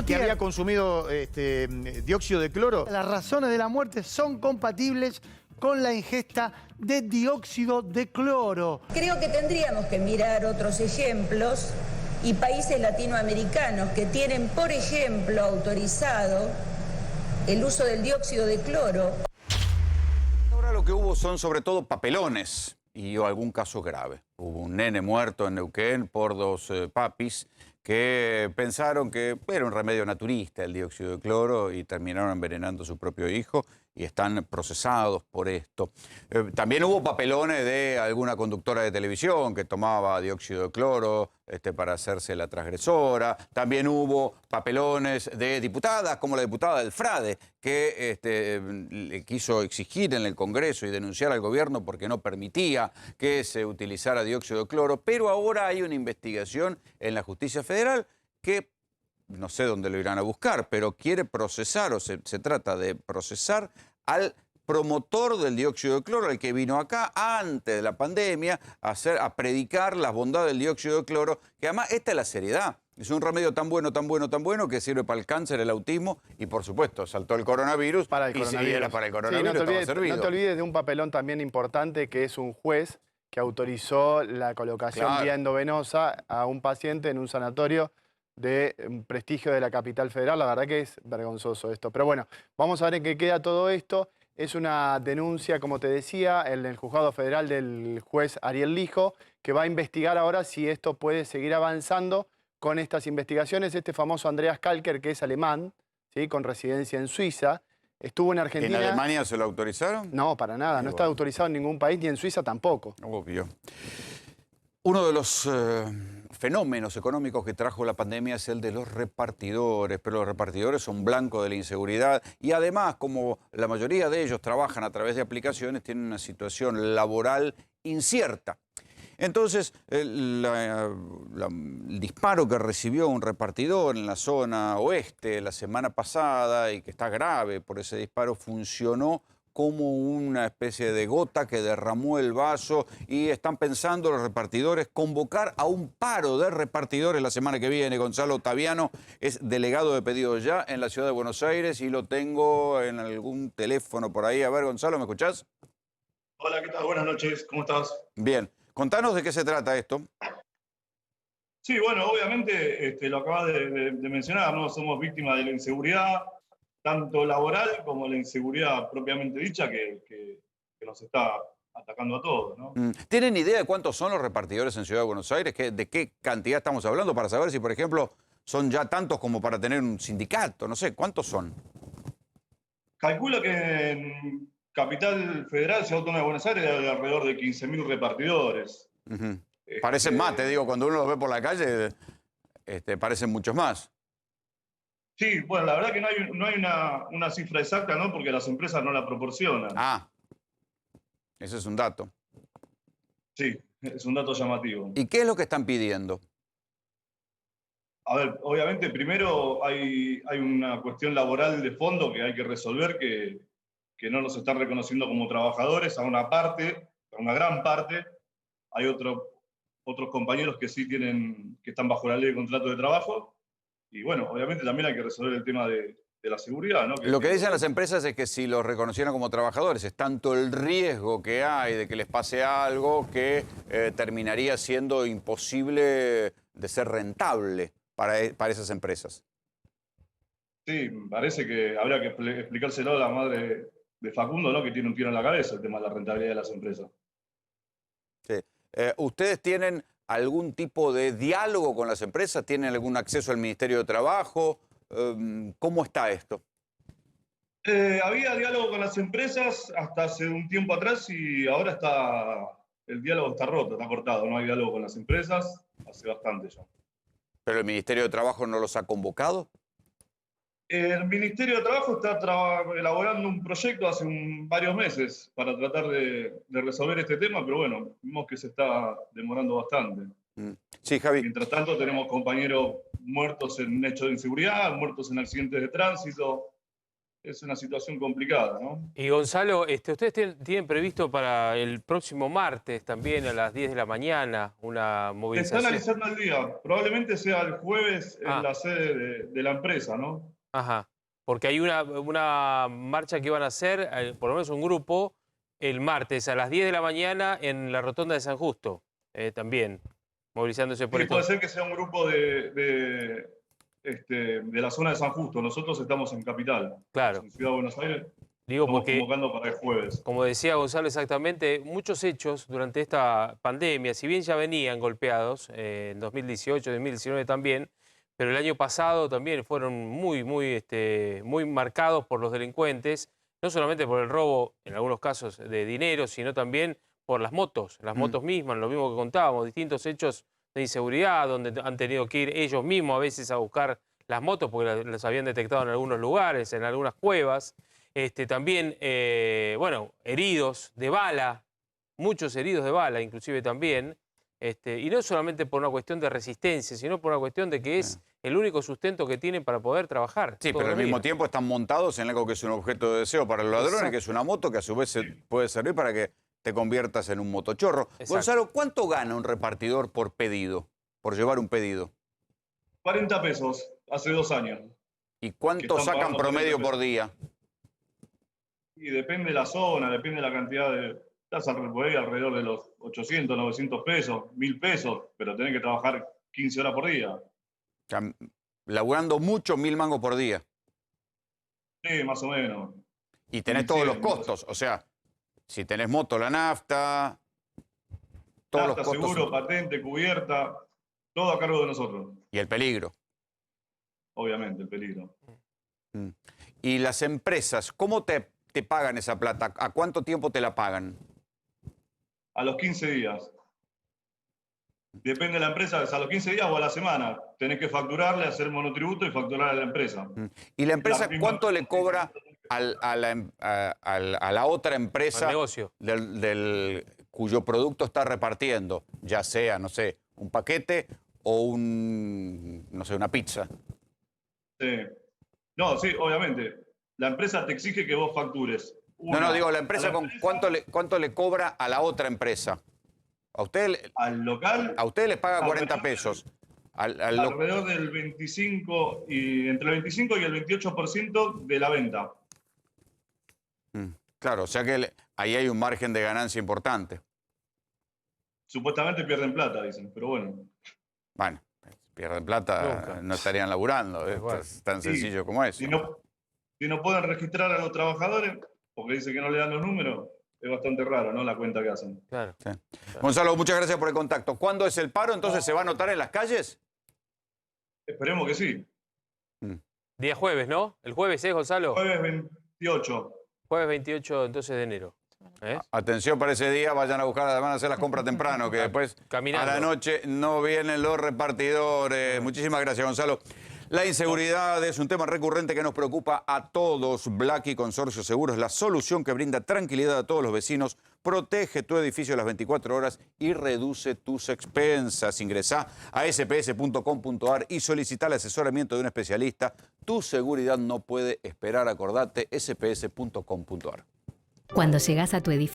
que había consumido dióxido de cloro. Las razones de la muerte son compatibles con la ingesta de dióxido de cloro. Creo que tendríamos que mirar otros ejemplos y países latinoamericanos que tienen, por ejemplo, autorizado el uso del dióxido de cloro. Ahora lo que hubo son sobre todo papelones y algún caso grave. Hubo un nene muerto en Neuquén por 2 papis que pensaron que era un remedio naturista el dióxido de cloro y terminaron envenenando a su propio hijo y están procesados por esto. También hubo papelones de alguna conductora de televisión que tomaba dióxido de cloro para hacerse la transgresora. También hubo papelones de diputadas, como la diputada del Frade, que le quiso exigir en el Congreso y denunciar al gobierno porque no permitía que se utilizara dióxido de cloro. Pero ahora hay una investigación en la Justicia Federal que no sé dónde lo irán a buscar, pero quiere procesar, o se trata de procesar al promotor del dióxido de cloro, el que vino acá antes de la pandemia a predicar las bondades del dióxido de cloro, que además esta es la seriedad. Es un remedio tan bueno, tan bueno, tan bueno que sirve para el cáncer, el autismo y, por supuesto, saltó el coronavirus. Para el coronavirus. Y si era para el coronavirus, sí, no te olvides de un papelón también importante que es un juez que autorizó la colocación vía endovenosa a un paciente en un sanatorio de prestigio de la capital federal. La verdad que es vergonzoso esto. Pero bueno, vamos a ver en qué queda todo esto. Es una denuncia, como te decía, en el juzgado federal del juez Ariel Lijo, que va a investigar ahora si esto puede seguir avanzando con estas investigaciones. Este famoso Andreas Kalker, que es alemán, ¿sí?, con residencia en Suiza, estuvo en Argentina. ¿En Alemania se lo autorizaron? No, para nada. No está autorizado en ningún país, ni en Suiza tampoco. Obvio. Uno de los fenómenos económicos que trajo la pandemia es el de los repartidores, pero los repartidores son blanco de la inseguridad y además, como la mayoría de ellos trabajan a través de aplicaciones, tienen una situación laboral incierta. Entonces, el disparo que recibió un repartidor en la zona oeste la semana pasada y que está grave por ese disparo funcionó como una especie de gota que derramó el vaso y están pensando los repartidores convocar a un paro de repartidores la semana que viene. Gonzalo Ottaviano es delegado de pedidos ya en la ciudad de Buenos Aires y lo tengo en algún teléfono por ahí. A ver, Gonzalo, ¿me escuchás? Hola, ¿qué tal? Buenas noches, ¿cómo estás? Bien, contanos de qué se trata esto. Sí, bueno, obviamente lo acabas de mencionar, ¿no? Somos víctimas de la inseguridad, tanto laboral como la inseguridad propiamente dicha que nos está atacando a todos, ¿no? ¿Tienen idea de cuántos son los repartidores en Ciudad de Buenos Aires? ¿De qué cantidad estamos hablando? Para saber si, por ejemplo, son ya tantos como para tener un sindicato. No sé, ¿cuántos son? Calculo que en Capital Federal, Ciudad Autónoma de Buenos Aires, hay alrededor de 15.000 repartidores. Parecen más, te digo, cuando uno los ve por la calle, parecen muchos más. Sí, bueno, la verdad que no hay una cifra exacta, ¿no? Porque las empresas no la proporcionan. Ah, ese es un dato. Sí, es un dato llamativo. ¿Y qué es lo que están pidiendo? A ver, obviamente primero hay una cuestión laboral de fondo que hay que resolver, que no nos están reconociendo como trabajadores a una parte, a una gran parte. Hay otros compañeros que sí que están bajo la ley de contrato de trabajo. Y bueno, obviamente también hay que resolver el tema de la seguridad, ¿no? Lo que dicen las empresas es que si los reconocieran como trabajadores, es tanto el riesgo que hay de que les pase algo que terminaría siendo imposible de ser rentable para esas empresas. Sí, parece que habría que explicárselo a la madre de Facundo, ¿no? Que tiene un tiro en la cabeza el tema de la rentabilidad de las empresas. Sí. ¿Ustedes tienen algún tipo de diálogo con las empresas? ¿Tienen algún acceso al Ministerio de Trabajo? ¿Cómo está esto? Había diálogo con las empresas hasta hace un tiempo atrás y ahora el diálogo está roto, está cortado. No hay diálogo con las empresas hace bastante ya. ¿Pero el Ministerio de Trabajo no los ha convocado? El Ministerio de Trabajo está elaborando un proyecto hace varios meses para tratar de resolver este tema, pero bueno, vimos que se está demorando bastante. Sí, Javi. Mientras tanto, tenemos compañeros muertos en hechos de inseguridad, muertos en accidentes de tránsito. Es una situación complicada, ¿no? Y Gonzalo, ustedes tienen previsto para el próximo martes también a las 10 de la mañana una Se movilización. está analizando el día. Probablemente sea el jueves en la sede de la empresa, ¿no? Ajá, porque hay una marcha que iban a hacer, por lo menos un grupo, el martes a las 10 de la mañana en la rotonda de San Justo, también, movilizándose por Sí, esto. puede ser que sea un grupo de la zona de San Justo. Nosotros estamos en Capital, Claro. en Ciudad de Buenos Aires. Digo Estamos porque, convocando para el jueves. como decía Gonzalo exactamente, muchos hechos durante esta pandemia, si bien ya venían golpeados, en 2018, 2019 también, pero el año pasado también fueron muy marcados por los delincuentes, no solamente por el robo, en algunos casos, de dinero, sino también por las motos mismas, lo mismo que contábamos, distintos hechos de inseguridad, donde han tenido que ir ellos mismos a veces a buscar las motos porque las habían detectado en algunos lugares, en algunas cuevas. También, heridos de bala, muchos heridos de bala inclusive también. Y no solamente por una cuestión de resistencia, sino por una cuestión de que es el único sustento que tienen para poder trabajar. Sí, pero al mismo tiempo están montados en algo que es un objeto de deseo para los ladrones, Exacto. que es una moto que a su vez puede servir para que te conviertas en un motochorro. Exacto. Gonzalo, ¿cuánto gana un repartidor por pedido, por llevar un pedido? 40 pesos, hace 2 años. ¿Y cuánto están sacan pagando promedio 40 por día? Y depende de la zona, depende de la cantidad de... Estás alrededor de los 800, 900 pesos, 1.000 pesos, pero tenés que trabajar 15 horas por día. O sea, laburando mucho, 1.000 mangos por día. Sí, más o menos. Y tenés todos los costos, o sea, si tenés moto, la nafta, todos los costos. Seguro, patente, cubierta, todo a cargo de nosotros. Y el peligro. Obviamente, el peligro. Y las empresas, ¿cómo te pagan esa plata? ¿A cuánto tiempo te la pagan? A los 15 días. Depende de la empresa, es a los 15 días o a la semana. Tenés que facturarle, hacer monotributo y facturar a la empresa. ¿Y la empresa cuánto le cobra a la otra empresa al negocio cuyo producto está repartiendo? Ya sea, no sé, un paquete o no sé, una pizza. Sí. No, sí, obviamente. La empresa te exige que vos factures. No, digo, la empresa, ¿cuánto le cobra a la otra empresa? A usted, al local. A usted le paga 40 pesos. Alrededor del 25, entre el 25 y el 28% de la venta. Claro, o sea que ahí hay un margen de ganancia importante. Supuestamente pierden plata, dicen, pero bueno. Bueno, pierden plata, no estarían laburando. Es tan sencillo como eso. Si no pueden registrar a los trabajadores, porque dicen que no le dan los números, es bastante raro, ¿no? La cuenta que hacen. Claro. Sí. Gonzalo, muchas gracias por el contacto. ¿Cuándo es el paro? Entonces, ¿se va a notar en las calles? Esperemos que sí. Día jueves, ¿no? ¿El jueves es, Gonzalo? Jueves 28. Jueves 28, entonces, de enero. Atención para ese día, van a hacer las compras temprano, que después Caminando. a la noche no vienen los repartidores. Muchísimas gracias, Gonzalo. La inseguridad es un tema recurrente que nos preocupa a todos. Blacky Consorcio Seguros, la solución que brinda tranquilidad a todos los vecinos, protege tu edificio las 24 horas y reduce tus expensas. Ingresá a sps.com.ar y solicita el asesoramiento de un especialista. Tu seguridad no puede esperar, acordate, sps.com.ar. Cuando llegas a tu edificio,